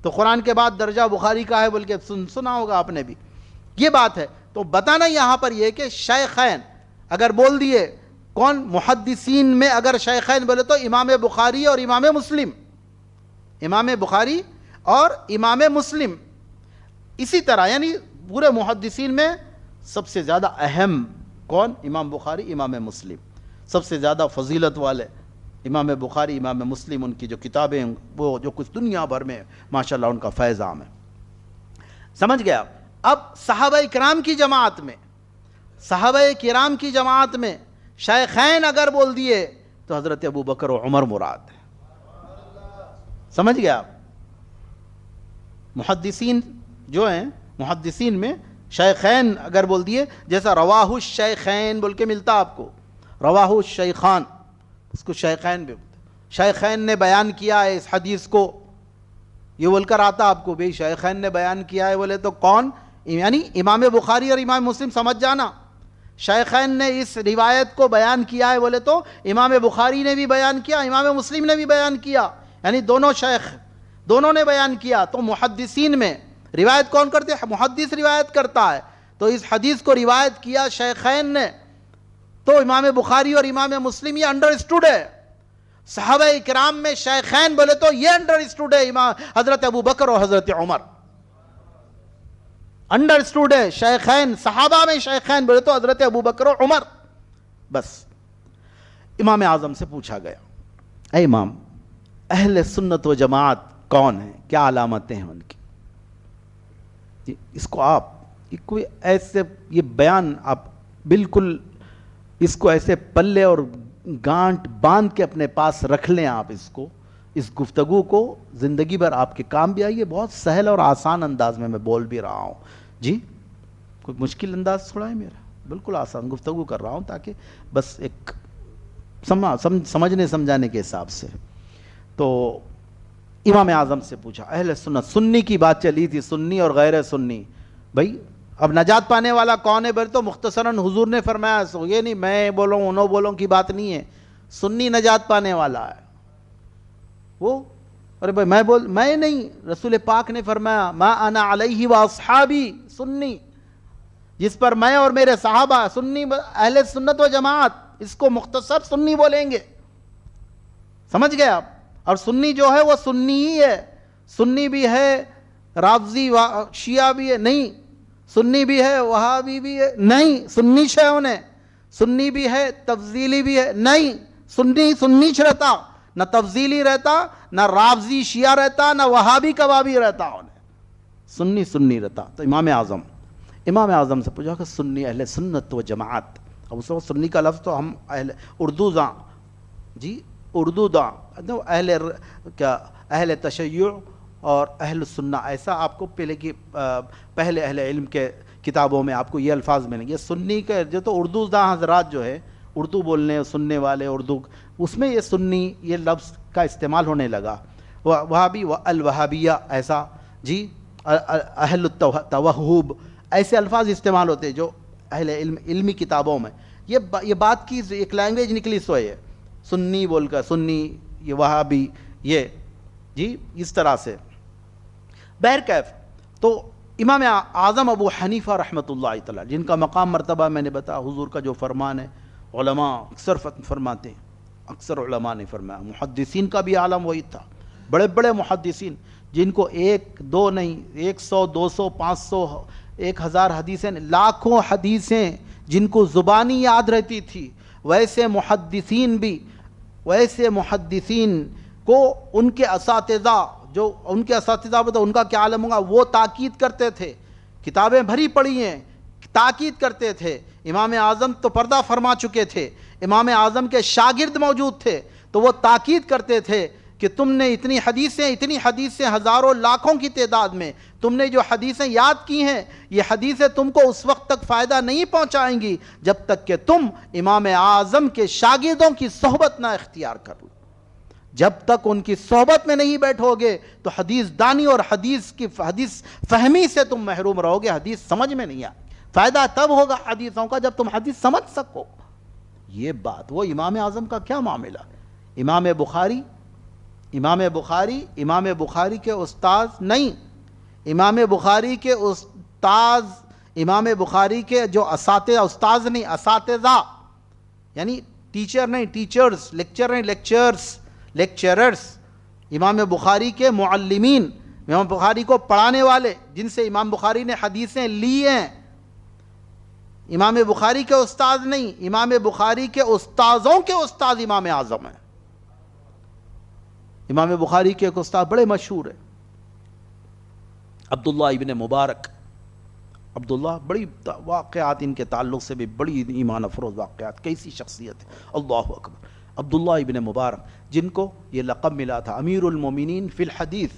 تو قرآن کے بعد درجہ بخاری کا ہے بول کے سنا ہوگا آپ نے بھی. یہ بات ہے. تو بتانا یہاں پر یہ کہ شیخین اگر بول دیے، کون محدثین میں اگر شیخین بولے تو امام بخاری اور امام مسلم، امام بخاری اور امام مسلم. اسی طرح یعنی پورے محدثین میں سب سے زیادہ اہم کون؟ امام بخاری امام مسلم، سب سے زیادہ فضیلت والے امام بخاری امام مسلم. ان کی جو کتابیں وہ جو کچھ دنیا بھر میں ماشاءاللہ ان کا فیض عام ہے. سمجھ گیا؟ اب صحابہ کرام کی جماعت میں، صحابہ کرام کی جماعت میں شیخین اگر بول دیے تو حضرت ابو بکر و عمر مراد ہے. سمجھ گیا؟ محدثین جو ہیں، محدثین میں شیخین اگر بول دیے، جیسا رواہ الشیخین بول کے ملتا آپ کو، رواہ الشیخان، اس کو شیخین بھی بولتے. شیخین نے بیان کیا ہے اس حدیث کو، یہ بول کر آتا آپ کو. بھئی شیخین نے بیان کیا ہے بولے تو کون؟ یعنی امام بخاری اور امام مسلم. سمجھ جانا، شیخین نے اس روایت کو بیان کیا ہے بولے تو امام بخاری نے بھی بیان کیا، امام مسلم نے بھی بیان کیا، یعنی دونوں شیخ دونوں نے بیان کیا. تو محدثین میں روایت کون کرتے ہیں؟ محدث روایت کرتا ہے. تو اس حدیث کو روایت کیا شیخین نے، تو امام بخاری اور امام مسلم یہ انڈرسٹوڈ ہے. صحابہ کرام میں شیخین بولے تو یہ انڈرسٹوڈ ہے امام حضرت ابو بکر اور حضرت عمر، انڈرسٹوڈ ہے. شیخین صحابہ میں شیخین بولے تو حضرت ابو بکر و عمر. بس امام اعظم سے پوچھا گیا، اے امام، اہل سنت و جماعت کون ہیں، کیا علامتیں ہیں ان کی. اس کو آپ کوئی ایسے یہ بیان آپ بالکل اس کو ایسے پلے اور گانٹ باندھ کے اپنے پاس رکھ لیں. آپ اس گفتگو کو زندگی بھر آپ کے کام بھی آئیے. بہت سہل اور آسان انداز میں بول بھی رہا ہوں جی، کوئی مشکل انداز تھوڑا ہے میرا، بالکل آسان گفتگو کر رہا ہوں تاکہ بس ایک سمجھنے سمجھانے کے حساب سے. تو امام اعظم سے پوچھا، اہل سنت، سنی کی بات چلی تھی، سنی اور غیر سنی. بھائی اب نجات پانے والا کون ہے؟ بھائی تو مختصراً حضور نے فرمایا، سو یہ نہیں میں بولوں انہوں بولوں کی بات نہیں ہے، سنی نجات پانے والا ہے وہ. ارے بھائی میں نہیں، رسول پاک نے فرمایا ما انا علیہ واصحابی سنی، جس پر میں اور میرے صحابہ سنی، اہل سنت و جماعت، اس کو مختصر سنی بولیں گے. سمجھ گئے آپ؟ اور سنی جو ہے وہ سنی ہی ہے، سنی بھی ہے رافضی شیعہ بھی ہے نہیں، سنی بھی ہے وہابی بھی ہے نہیں، سنی شیعوں نے، سنی بھی ہے تفضیلی بھی ہے نہیں، سنی رہتا، نہ تفضیلی رہتا، نہ رافضی شیعہ رہتا، نہ وہابی کبابی رہتا، انہیں سنی رہتا. تو امام اعظم سے پوچھا کہ سنی اہل سنت و جماعت. اب اس وقت سنی کا لفظ تو ہم اردو داں اہل تشیع اور اہل سنہ، ایسا آپ کو پہلے اہل علم کے کتابوں میں آپ کو یہ الفاظ ملیں گے. سنی کے جو تو اردو داں حضرات جو ہے، اردو بولنے سننے والے اردو، اس میں یہ سنی یہ لفظ کا استعمال ہونے لگا. وہابی الوہابیہ ایسا جی، اہل التوہب ایسے الفاظ استعمال ہوتے جو اہل علمی کتابوں میں. یہ بات کی ایک لینگویج نکلی سو ہے، سنی بول کر، سنی یہ وہابی یہ جی اس طرح سے. بہرکیف تو امام اعظم ابو حنیفہ رحمۃ اللہ تعالی، جن کا مقام مرتبہ میں نے بتایا، حضور کا جو فرمان ہے، علماء اکثر فرماتے ہیں، اکثر علماء نے فرمایا، محدثین کا بھی عالم وہی تھا، بڑے بڑے محدثین جن کو 1 2 نہیں 100 200 500 1000 حدیثیں، لاکھوں حدیثیں جن کو زبانی یاد رہتی تھی، ویسے محدثین کو ان کے اساتذہ ان کا کیا عالم ہوگا، وہ تاکید کرتے تھے، کتابیں بھری پڑی ہیں، تاکید کرتے تھے. امام اعظم تو پردہ فرما چکے تھے، امام اعظم کے شاگرد موجود تھے، تو وہ تاکید کرتے تھے کہ تم نے اتنی حدیثیں ہزاروں لاکھوں کی تعداد میں تم نے جو حدیثیں یاد کی ہیں، یہ حدیثیں تم کو اس وقت تک فائدہ نہیں پہنچائیں گی جب تک کہ تم امام اعظم کے شاگردوں کی صحبت نہ اختیار کر لو. جب تک ان کی صحبت میں نہیں بیٹھو گے تو حدیث دانی اور حدیث فہمی سے تم محروم رہو گے، حدیث سمجھ میں نہیں آئے. فائدہ تب ہوگا حدیثوں کا جب تم حدیث سمجھ سکو. یہ بات، وہ امام اعظم کا کیا معاملہ. امام بخاری کے استاذ نہیں، امام بخاری کے جو استاذ نہیں، اساتذہ یعنی ٹیچر نہیں، ٹیچرز، لیکچر نہیں، لیکچررز، امام بخاری کے معلمین، امام بخاری کو پڑھانے والے، جن سے امام بخاری نے حدیثیں لی ہیں. امام بخاری کے استاذ نہیں، امام بخاری کے استاذوں کے استاذ امام اعظم ہیں. امام بخاری کے ایک استاد بڑے مشہور ہیں، عبداللہ ابن مبارک. عبداللہ، بڑی واقعات ان کے تعلق سے بھی بڑی ایمان افروز واقعات، کیسی شخصیت ہے، اللہ اکبر. عبداللہ ابن مبارک، جن کو یہ لقب ملا تھا امیر المومنین فی الحدیث.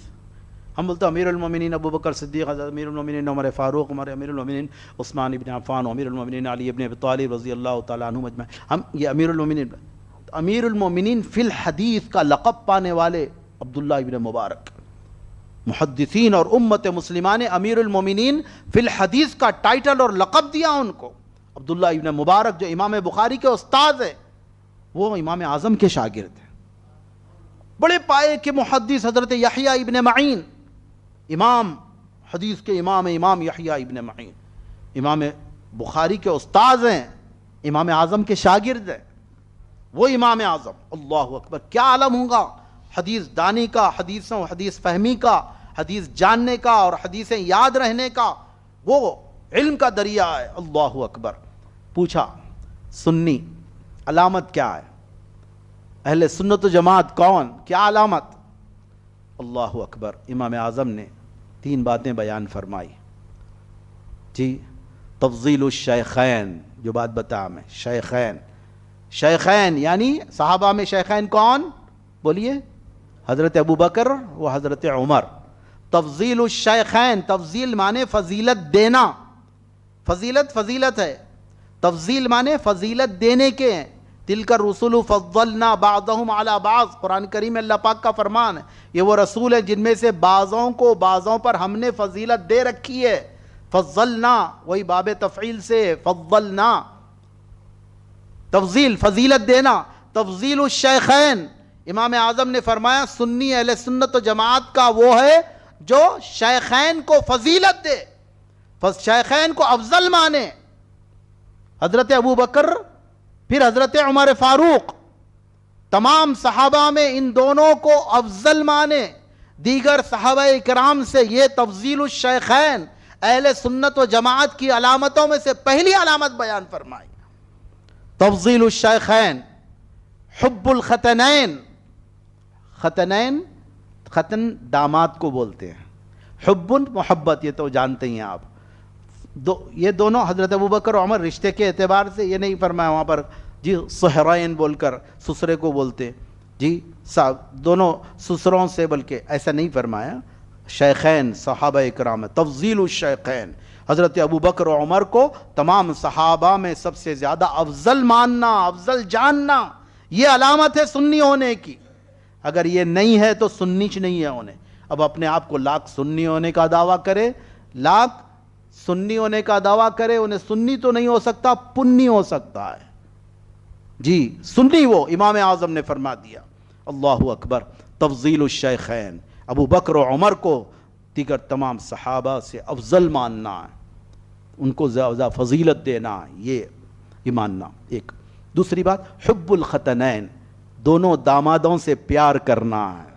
ہم بولتے ہیں امیر المومنین ابو بکر صدیق، امیر المومنین عمر فاروق، امیر المومنین عثمان ابن عفان، امیر المومنین علی ابن ابی طالب رضی اللہ تعالیٰ عنہم اجمعین. ہم یہ امیر المومنین فی الحدیث کا لقب پانے والے عبداللہ ابن مبارک، محدثین اور امت مسلمہ نے امیر المومنین فی الحدیث کا ٹائٹل اور لقب دیا ان کو. عبداللہ ابن مبارک جو امام بخاری کے استاد ہے، وہ امام اعظم کے شاگرد ہیں. بڑے پائے کے محدث حضرت یحییٰ ابن معین، امام حدیث کے امام یحییٰ ابن معین امام بخاری کے استاذ ہیں، امام اعظم کے شاگرد ہیں. وہ امام اعظم، اللہ اکبر، کیا عالم ہوگا حدیث دانی کا، حدیث فہمی کا، حدیث جاننے کا اور حدیثیں یاد رہنے کا. وہ علم کا دریا ہے، اللہ اکبر. پوچھا سنی علامت کیا ہے، اہل سنت و جماعت کون، کیا علامت؟ اللہ اکبر، امام اعظم نے 3 باتیں بیان فرمائی جی. تفضیل الشیخین، جو بات بتا میں، شیخین، شیخین یعنی صحابہ میں شیخین کون؟ بولیے، حضرت ابو بکر و حضرت عمر. تفضیل الشیخین، تفضیل مانے فضیلت دینا، فضیلت فضیلت ہے، تفضیل مانے فضیلت دینے کے ہیں. تلک الرسل فضلنا بعضهم علی بعض، قرآن کریم میں اللہ پاک کا فرمان ہے، یہ وہ رسول ہیں جن میں سے بعضوں کو بعضوں پر ہم نے فضیلت دے رکھی ہے. فضلنا وہی باب تفعیل سے فضلنا، تفضیل فضیلت دینا. تفضیل الشیخین، امام اعظم نے فرمایا سنی اہل سنت و جماعت کا وہ ہے جو شیخین کو فضیلت دے، شیخین کو افضل مانے. حضرت ابو بکر پھر حضرت عمر فاروق، تمام صحابہ میں ان دونوں کو افضل مانے دیگر صحابہ اکرام سے. یہ تفضیل الشیخین اہل سنت و جماعت کی علامتوں میں سے پہلی علامت بیان فرمائی. تفضیل الشیخین. حب الختنین، ختنین، ختن داماد کو بولتے ہیں، حب محبت، یہ تو جانتے ہیں آپ. یہ دونوں حضرت ابوبکر و عمر رشتے کے اعتبار سے یہ نہیں فرمایا وہاں پر جی صہرین بول کر سسرے کو بولتے جی دونوں سسروں سے، بلکہ ایسا نہیں فرمایا. شیخین صحابہ اکرام ہے. تفضیل الشیخین، حضرت ابوبکر و عمر کو تمام صحابہ میں سب سے زیادہ افضل ماننا، افضل جاننا، یہ علامت ہے سنی ہونے کی. اگر یہ نہیں ہے تو سنیچ نہیں ہے ہونے. اب اپنے آپ کو لاکھ سنی ہونے کا دعویٰ کرے، لاکھ سنی ہونے کا دعویٰ کرے، انہیں سنی تو نہیں ہو سکتا، پنی ہو سکتا ہے جی. سنی وہ امام اعظم نے فرما دیا. اللہ اکبر. تفضیل الشیخین، ابو بکر و عمر کو دیگر تمام صحابہ سے افضل ماننا ہے، ان کو زیادہ فضیلت دینا، یہ ماننا. ایک دوسری بات حب الختنین، دونوں دامادوں سے پیار کرنا ہے.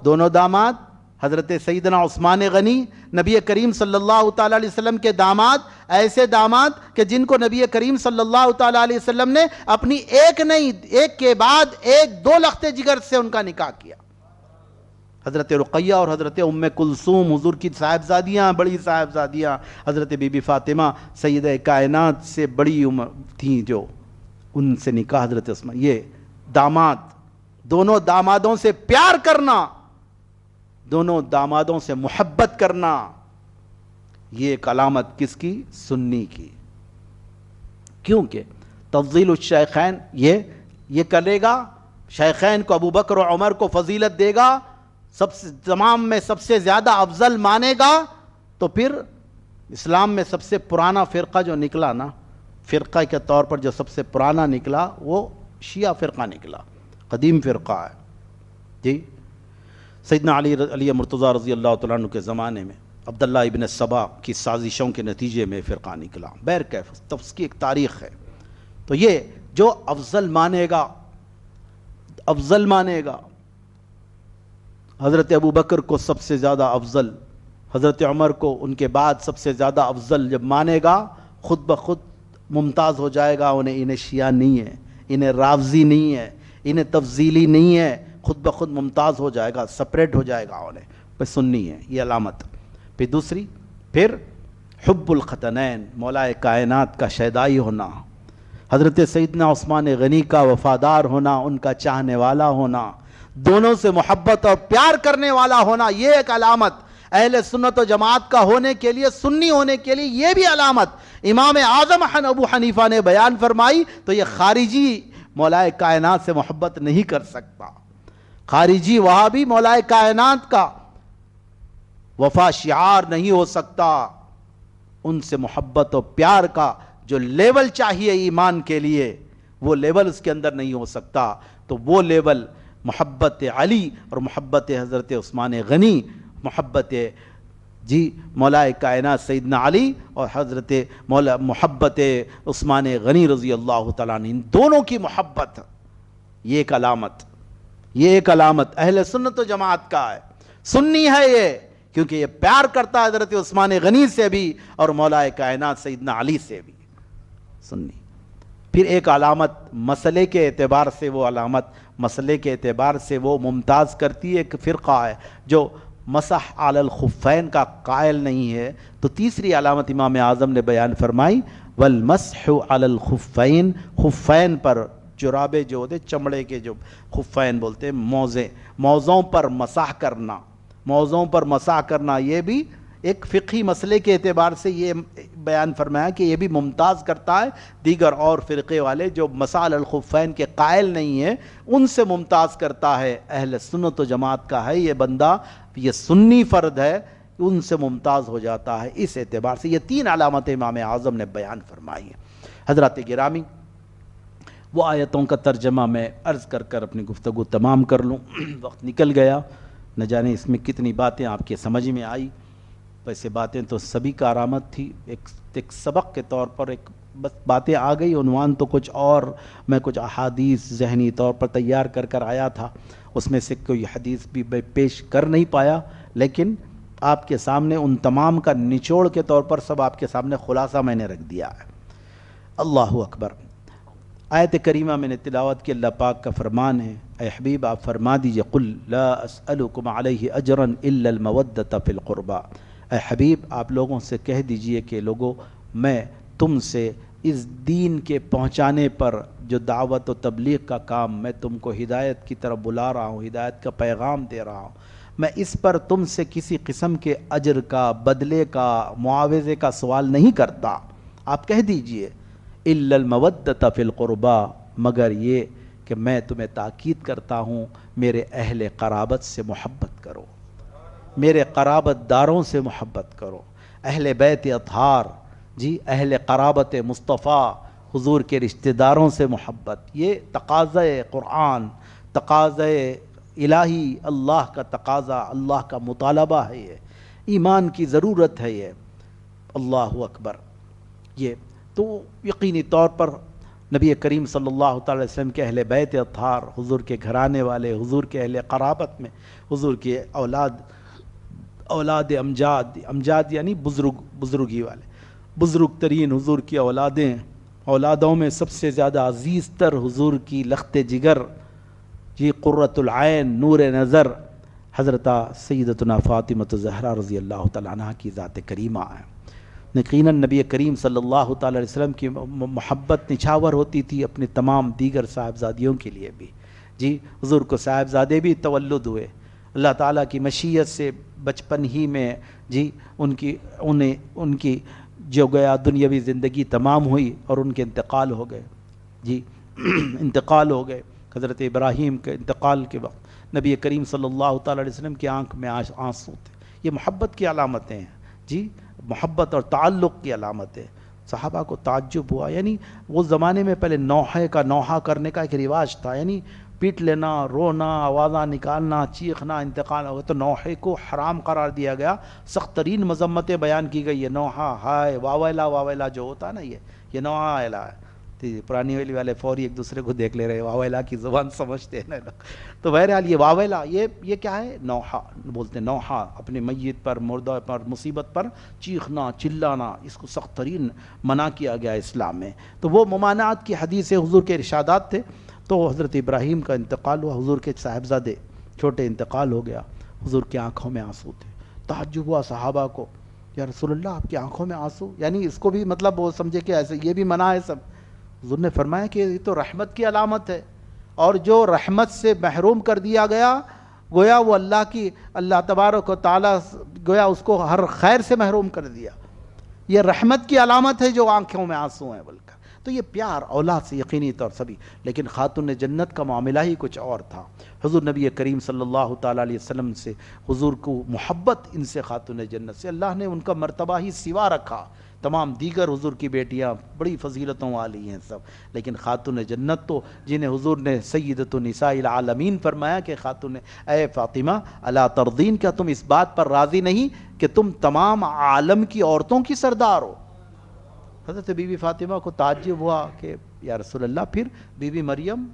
دونوں داماد حضرت سیدنا عثمان غنی، نبی کریم صلی اللہ تعالیٰ علیہ وسلم کے داماد، ایسے داماد کہ جن کو نبی کریم صلی اللہ تعالیٰ علیہ وسلم نے اپنی ایک نہیں، ایک کے بعد ایک 2 لخت جگر سے ان کا نکاح کیا. حضرت رقیہ اور حضرت ام کلثوم حضور کی صاحبزادیاں، بڑی صاحبزادیاں. حضرت بی بی فاطمہ سیدہ کائنات سے بڑی عمر تھیں، جو ان سے نکاح حضرت عثمان. یہ داماد، دونوں دامادوں سے پیار کرنا، دونوں دامادوں سے محبت کرنا، یہ ایک علامت کس کی؟ سنی کی. کیونکہ تفضیل الشیخین یہ کرے گا، شیخین کو ابو بکر و عمر کو فضیلت دے گا، تمام میں سب سے زیادہ افضل مانے گا، تو پھر اسلام میں سب سے پرانا فرقہ جو نکلا نا، فرقہ کے طور پر جو سب سے پرانا نکلا وہ شیعہ فرقہ نکلا، قدیم فرقہ ہے جی. سیدنا علی مرتضیٰ رضی اللہ تعالیٰ عنہ کے زمانے میں عبداللہ ابن سبا کی سازشوں کے نتیجے میں فرقہ نکلا. بہرکیف اس کی ایک تاریخ ہے. تو یہ جو افضل مانے گا، افضل مانے گا، حضرت ابو بکر کو سب سے زیادہ افضل، حضرت عمر کو ان کے بعد سب سے زیادہ افضل جب مانے گا، خود بخود ممتاز ہو جائے گا. انہیں شیعہ نہیں ہے، انہیں رافضی نہیں ہے، انہیں تفضیلی نہیں ہے، خود بخود ممتاز ہو جائے گا، سپریٹ ہو جائے گا. انہیں پہ سنی ہے یہ علامت. پھر دوسری، پھر حب الختنین، مولا کائنات کا شیدائی ہونا، حضرت سیدنا عثمان غنی کا وفادار ہونا، ان کا چاہنے والا ہونا، دونوں سے محبت اور پیار کرنے والا ہونا، یہ ایک علامت اہل سنت و جماعت کا ہونے کے لیے، سنی ہونے کے لیے. یہ بھی علامت امام اعظم ابو حنیفہ نے بیان فرمائی. تو یہ خارجی مولا کائنات سے محبت نہیں کر سکتا، خارجی وہابی مولا کائنات کا وفا شعار نہیں ہو سکتا. ان سے محبت و پیار کا جو لیول چاہیے ایمان کے لیے، وہ لیول اس کے اندر نہیں ہو سکتا. تو وہ لیول محبت علی اور محبت حضرت عثمان غنی، محبت جی مولا کائنات سیدنا علی اور حضرت محبت عثمان غنی رضی اللہ تعالیٰ عنہ، ان دونوں کی محبت، یہ ایک علامت، یہ ایک علامت اہل سنت و جماعت کا ہے. سنی ہے یہ، کیونکہ یہ پیار کرتا ہے حضرت عثمان غنی سے بھی اور مولا کائنات سیدنا علی سے بھی. سنی. پھر ایک علامت مسئلے کے اعتبار سے وہ علامت مسئلے کے اعتبار سے وہ ممتاز کرتی ہے، ایک فرقہ ہے جو مسح علی الخفین کا قائل نہیں ہے۔ تو تیسری علامت امام اعظم نے بیان فرمائی، والمسح علی الخفین، خفین پر، جرابے جو ہوتے چمڑے کے جو خفین بولتے ہیں، موزوں پر مسح کرنا، موزوں پر مسح کرنا، یہ بھی ایک فقہی مسئلے کے اعتبار سے یہ بیان فرمایا کہ یہ بھی ممتاز کرتا ہے دیگر اور فرقے والے جو مسح علی الخفین کے قائل نہیں ہیں، ان سے ممتاز کرتا ہے۔ اہل سنت و جماعت کا ہے یہ بندہ، یہ سنی فرد ہے، ان سے ممتاز ہو جاتا ہے۔ اس اعتبار سے یہ 3 علامتیں امام اعظم نے بیان فرمائی ہیں۔ حضرات گرامی، وہ آیتوں کا ترجمہ میں عرض کر کر اپنی گفتگو تمام کر لوں، وقت نکل گیا، نہ جانے اس میں کتنی باتیں آپ کے سمجھ میں آئی۔ ویسے باتیں تو سبھی کارآمد تھی، ایک سبق کے طور پر ایک بس باتیں آ گئی، عنوان تو کچھ اور، میں کچھ احادیث ذہنی طور پر تیار کر کر آیا تھا، اس میں سے کوئی حدیث بھی میں پیش کر نہیں پایا، لیکن آپ کے سامنے ان تمام کا نچوڑ کے طور پر سب آپ کے سامنے خلاصہ میں نے رکھ دیا ہے۔ اللہ اکبر۔ آیت کریمہ میں نے تلاوت کی، اللہ پاک کا فرمان ہے، اے حبیب آپ فرما دیجئے، قل لا اسألکم علیہ اجرا الا المودۃ فی القربى، اے حبیب آپ لوگوں سے کہہ دیجئے کہ لوگوں، میں تم سے اس دین کے پہنچانے پر جو دعوت و تبلیغ کا کام میں تم کو ہدایت کی طرف بلا رہا ہوں، ہدایت کا پیغام دے رہا ہوں، میں اس پر تم سے کسی قسم کے اجر کا، بدلے کا، معاوضے کا سوال نہیں کرتا۔ آپ کہہ دیجئے الا المودۃ فی القربى، مگر یہ کہ میں تمہیں تاکید کرتا ہوں میرے اہل قرابت سے محبت کرو، میرے قرابت داروں سے محبت کرو، اہل بیت اطہار، جی اہل قرابت مصطفیٰ حضور کے رشتہ داروں سے محبت۔ یہ تقاضۂ قرآن، تقاضۂ الہی، اللہ کا تقاضا، اللہ کا مطالبہ ہے، یہ ایمان کی ضرورت ہے یہ۔ اللہ اکبر۔ یہ تو یقینی طور پر نبی کریم صلی اللہ تعالی وسلم کے اہل بیت اطہار، حضور کے گھرانے والے، حضور کے اہل قرابت میں، حضور کے اولاد امجاد یعنی بزرگی والے، بزرگ ترین حضور کی اولادوں میں سب سے زیادہ عزیز تر حضور کی لخت جگر، یہ قرۃ العین، نور نظر، حضرت سیدتنا فاطمہ زہرا رضی اللہ تعالیٰ عنہ کی ذات کریمہ ہے۔ یقیناً نبی کریم صلی اللہ تعالی علیہ وسلم کی محبت نچھاور ہوتی تھی اپنے تمام دیگر صاحبزادیوں کے لیے بھی، جی حضور کو صاحبزادے بھی تولد ہوئے، اللہ تعالیٰ کی مشیت سے بچپن ہی میں جی ان کی جو گیا دنیاوی زندگی تمام ہوئی اور ان کے انتقال ہو گئے، جی انتقال ہو گئے۔ حضرت ابراہیم کے انتقال کے وقت نبی کریم صلی اللہ تعالی علیہ وسلم کی آنکھ میں آنسو تھے۔ یہ محبت کی علامتیں ہیں، جی محبت اور تعلق کی علامت ہے۔ صحابہ کو تعجب ہوا، یعنی وہ زمانے میں پہلے نوحے کا نوحہ کرنے کا ایک رواج تھا، یعنی پیٹ لینا، رونا، آوازاں نکالنا، چیخنا، انتقال ہو تو نوحے کو حرام قرار دیا گیا، سخت ترین مذمتیں بیان کی گئی ہے۔ نوحہ، ہائے، واویلا جو ہوتا ہے نا، یہ نوحہ اعلیٰ ہے۔ پرانی ویلی والے فوری ایک دوسرے کو دیکھ لے رہے، واویلا کی زبان سمجھتے ہیں نا لوگ، تو بہرحال یہ واویلا، یہ کیا ہے؟ نوحہ بولتے ہیں، نوحہ اپنے میت پر، مردہ پر، مصیبت پر چیخنا، چلانا، اس کو سخت ترین منع کیا گیا اسلام میں۔ تو وہ ممانعت کی حدیث حضور کے ارشادات تھے۔ تو حضرت ابراہیم کا انتقال ہوا، حضور کے صاحبزادے چھوٹے انتقال ہو گیا، حضور کی آنکھوں میں آنسو تھے۔ تعجب ہوا صحابہ کو، یا رسول اللہ آپ کی آنکھوں میں آنسو، یعنی اس کو بھی مطلب وہ سمجھے کہ ایسے یہ بھی منع ہے سب۔ حضور نے فرمایا کہ یہ تو رحمت کی علامت ہے، اور جو رحمت سے محروم کر دیا گیا، گویا وہ اللہ تبارک و تعالیٰ گویا اس کو ہر خیر سے محروم کر دیا۔ یہ رحمت کی علامت ہے جو آنکھوں میں آنسو ہیں بلکہ۔ تو یہ پیار اولاد سے یقینی طور سبھی، لیکن خاتون جنت کا معاملہ ہی کچھ اور تھا۔ حضور نبی کریم صلی اللہ تعالیٰ علیہ وسلم سے حضور کو محبت، ان سے خاتون جنت سے اللہ نے ان کا مرتبہ ہی سوا رکھا۔ تمام دیگر حضور کی بیٹیاں بڑی فضیلتوں والی ہیں سب، لیکن خاتون جنت تو جنہیں حضور نے سیدۃ النساء العالمین فرمایا کہ خاتون، اے فاطمہ الا ترضین، کیا تم اس بات پر راضی نہیں کہ تم تمام عالم کی عورتوں کی سردار ہو؟ حضرت بی بی فاطمہ کو تعجب ہوا کہ یا رسول اللہ، پھر بی بی مریم،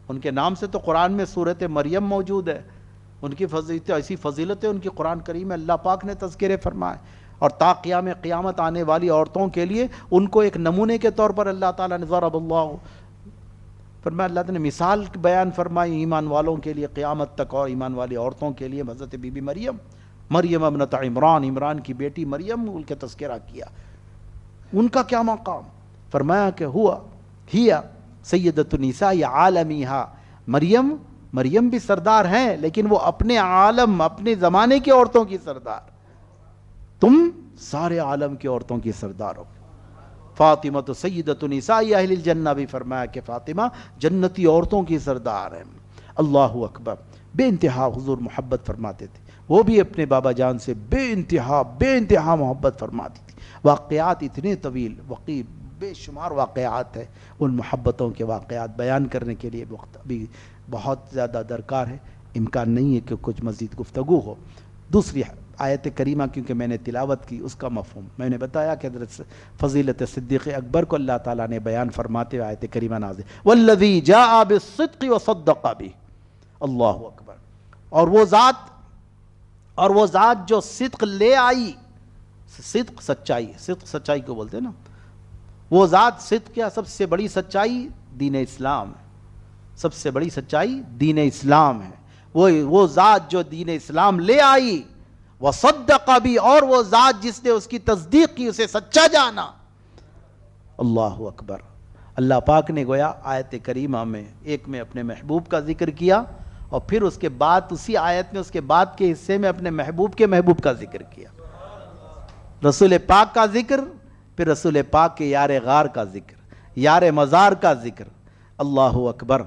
ان کے نام سے تو قرآن میں سورۃ مریم موجود ہے، ان کی فضیلت، ایسی فضیلتیں ان کی قرآن کریم میں اللہ پاک نے تذکرے فرمائے، اور تا قیامت آنے والی عورتوں کے لیے ان کو ایک نمونے کے طور پر اللہ تعالیٰ نے ضرب اللہ فرمایا اللہ تعالیٰ نے مثال بیان فرمائی ایمان والوں کے لیے قیامت تک اور ایمان والی عورتوں کے لیے. حضرت بی بی مریم ابنت عمران، عمران کی بیٹی مریم، ان کا تذکرہ کیا. ان کا کیا مقام؟ فرمایا کہ ہی سیدۃ النساء عالمیہا، مریم بھی سردار ہیں لیکن وہ اپنے عالم، اپنے زمانے کی عورتوں کی سردار. تم سارے عالم کی عورتوں کی سردار ہو. فاطمہ تو سیدۃ النساء اہل الجنہ بھی فرمایا کہ فاطمہ جنتی عورتوں کی سردار ہیں. اللہ اکبر. بے انتہا حضور محبت فرماتے تھے. وہ بھی اپنے بابا جان سے بے انتہا محبت فرماتی تھی. واقعات اتنے طویل وقیع بے شمار واقعات ہیں. ان محبتوں کے واقعات بیان کرنے کے لیے وقت ابھی بہت زیادہ درکار ہے. امکان نہیں ہے کہ کچھ مزید گفتگو ہو. دوسری آیت کریمہ کیونکہ میں نے تلاوت کی، اس کا مفہوم میں نے بتایا کہ حضرت فضیلت صدیق اکبر کو اللہ تعالیٰ نے بیان فرماتے ہوئے آیت کریمہ نازل، والذی جاء بالصدق وصدق بہ. اللہ اکبر. اور وہ ذات جو صدق لے آئی، صدق سچائی کو بولتے ہیں نا. وہ ذات صدق کیا؟ سب سے بڑی سچائی دین اسلام ہے. سب سے بڑی سچائی دین اسلام ہے. وہ ذات جو دین اسلام لے آئی، وصدق بھی، اور وہ ذات جس نے اس کی تصدیق کی، اسے سچا جانا. اللہ اکبر. اللہ پاک نے گویا آیت کریمہ میں ایک میں اپنے محبوب کا ذکر کیا، اور پھر اس کے بعد اسی آیت میں اس کے بعد کے حصے میں اپنے محبوب کا ذکر کیا. رسول پاک کا ذکر، پھر رسول پاک کے یار غار کا ذکر، یار مزار کا ذکر. اللہ اکبر.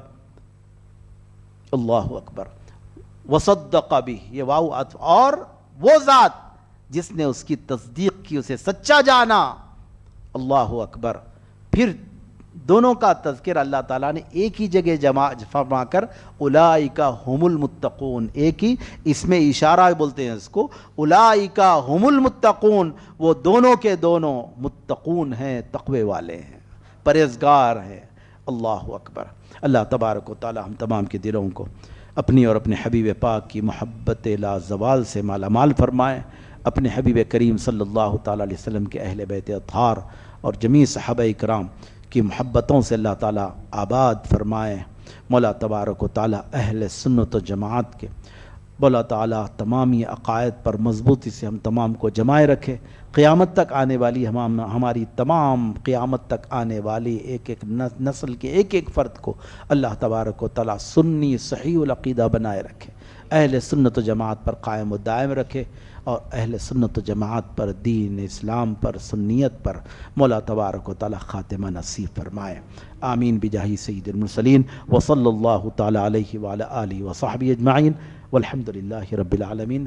اللہ اکبر. وصدق بھی، یہ واو عطف. اور وہ ذات جس نے اس کی تصدیق کی، اسے سچا جانا. اللہ اکبر. پھر دونوں کا تذکر اللہ تعالیٰ نے ایک ہی جگہ جمع فرما کر اولئک هم المتقون، ایک ہی اس میں اشارہ بولتے ہیں اس کو، اولئک هم المتقون. وہ دونوں کے دونوں متقون ہیں، تقوی والے ہیں، پرہیزگار ہیں. اللہ اکبر. اللہ تبارک و تعالی ہم تمام کے دلوں کو اپنی اور اپنے حبیب پاک کی محبت لا زوال سے مالا مال فرمائے. اپنے حبیب کریم صلی اللہ تعالی علیہ وسلم کے اہل بیت اطہار اور جمیع صحابہ اکرام کی محبتوں سے اللہ تعالیٰ آباد فرمائے. مولا تبارک و تعالیٰ اہل سنت و جماعت کے مولا تعالیٰ تمامی عقائد پر مضبوطی سے ہم تمام کو جمائے رکھے. قیامت تک آنے والی ہماری تمام قیامت تک آنے والی ایک ایک نسل کے ایک ایک فرد کو اللہ تبارک و تعالیٰ سنی صحیح العقیدہ بنائے رکھے، اہل سنت و جماعت پر قائم و دائم رکھے، اور اہل سنت و جماعت پر، دین اسلام پر، سنیت پر مولا تبارک و تعالیٰ خاتمہ نصیب فرمائے. آمین بجاہ سید المرسلین وصلی اللہ تعالیٰ علیہ وعلی آلہ وصحبہ اجمعین والحمد للہ رب العالمین.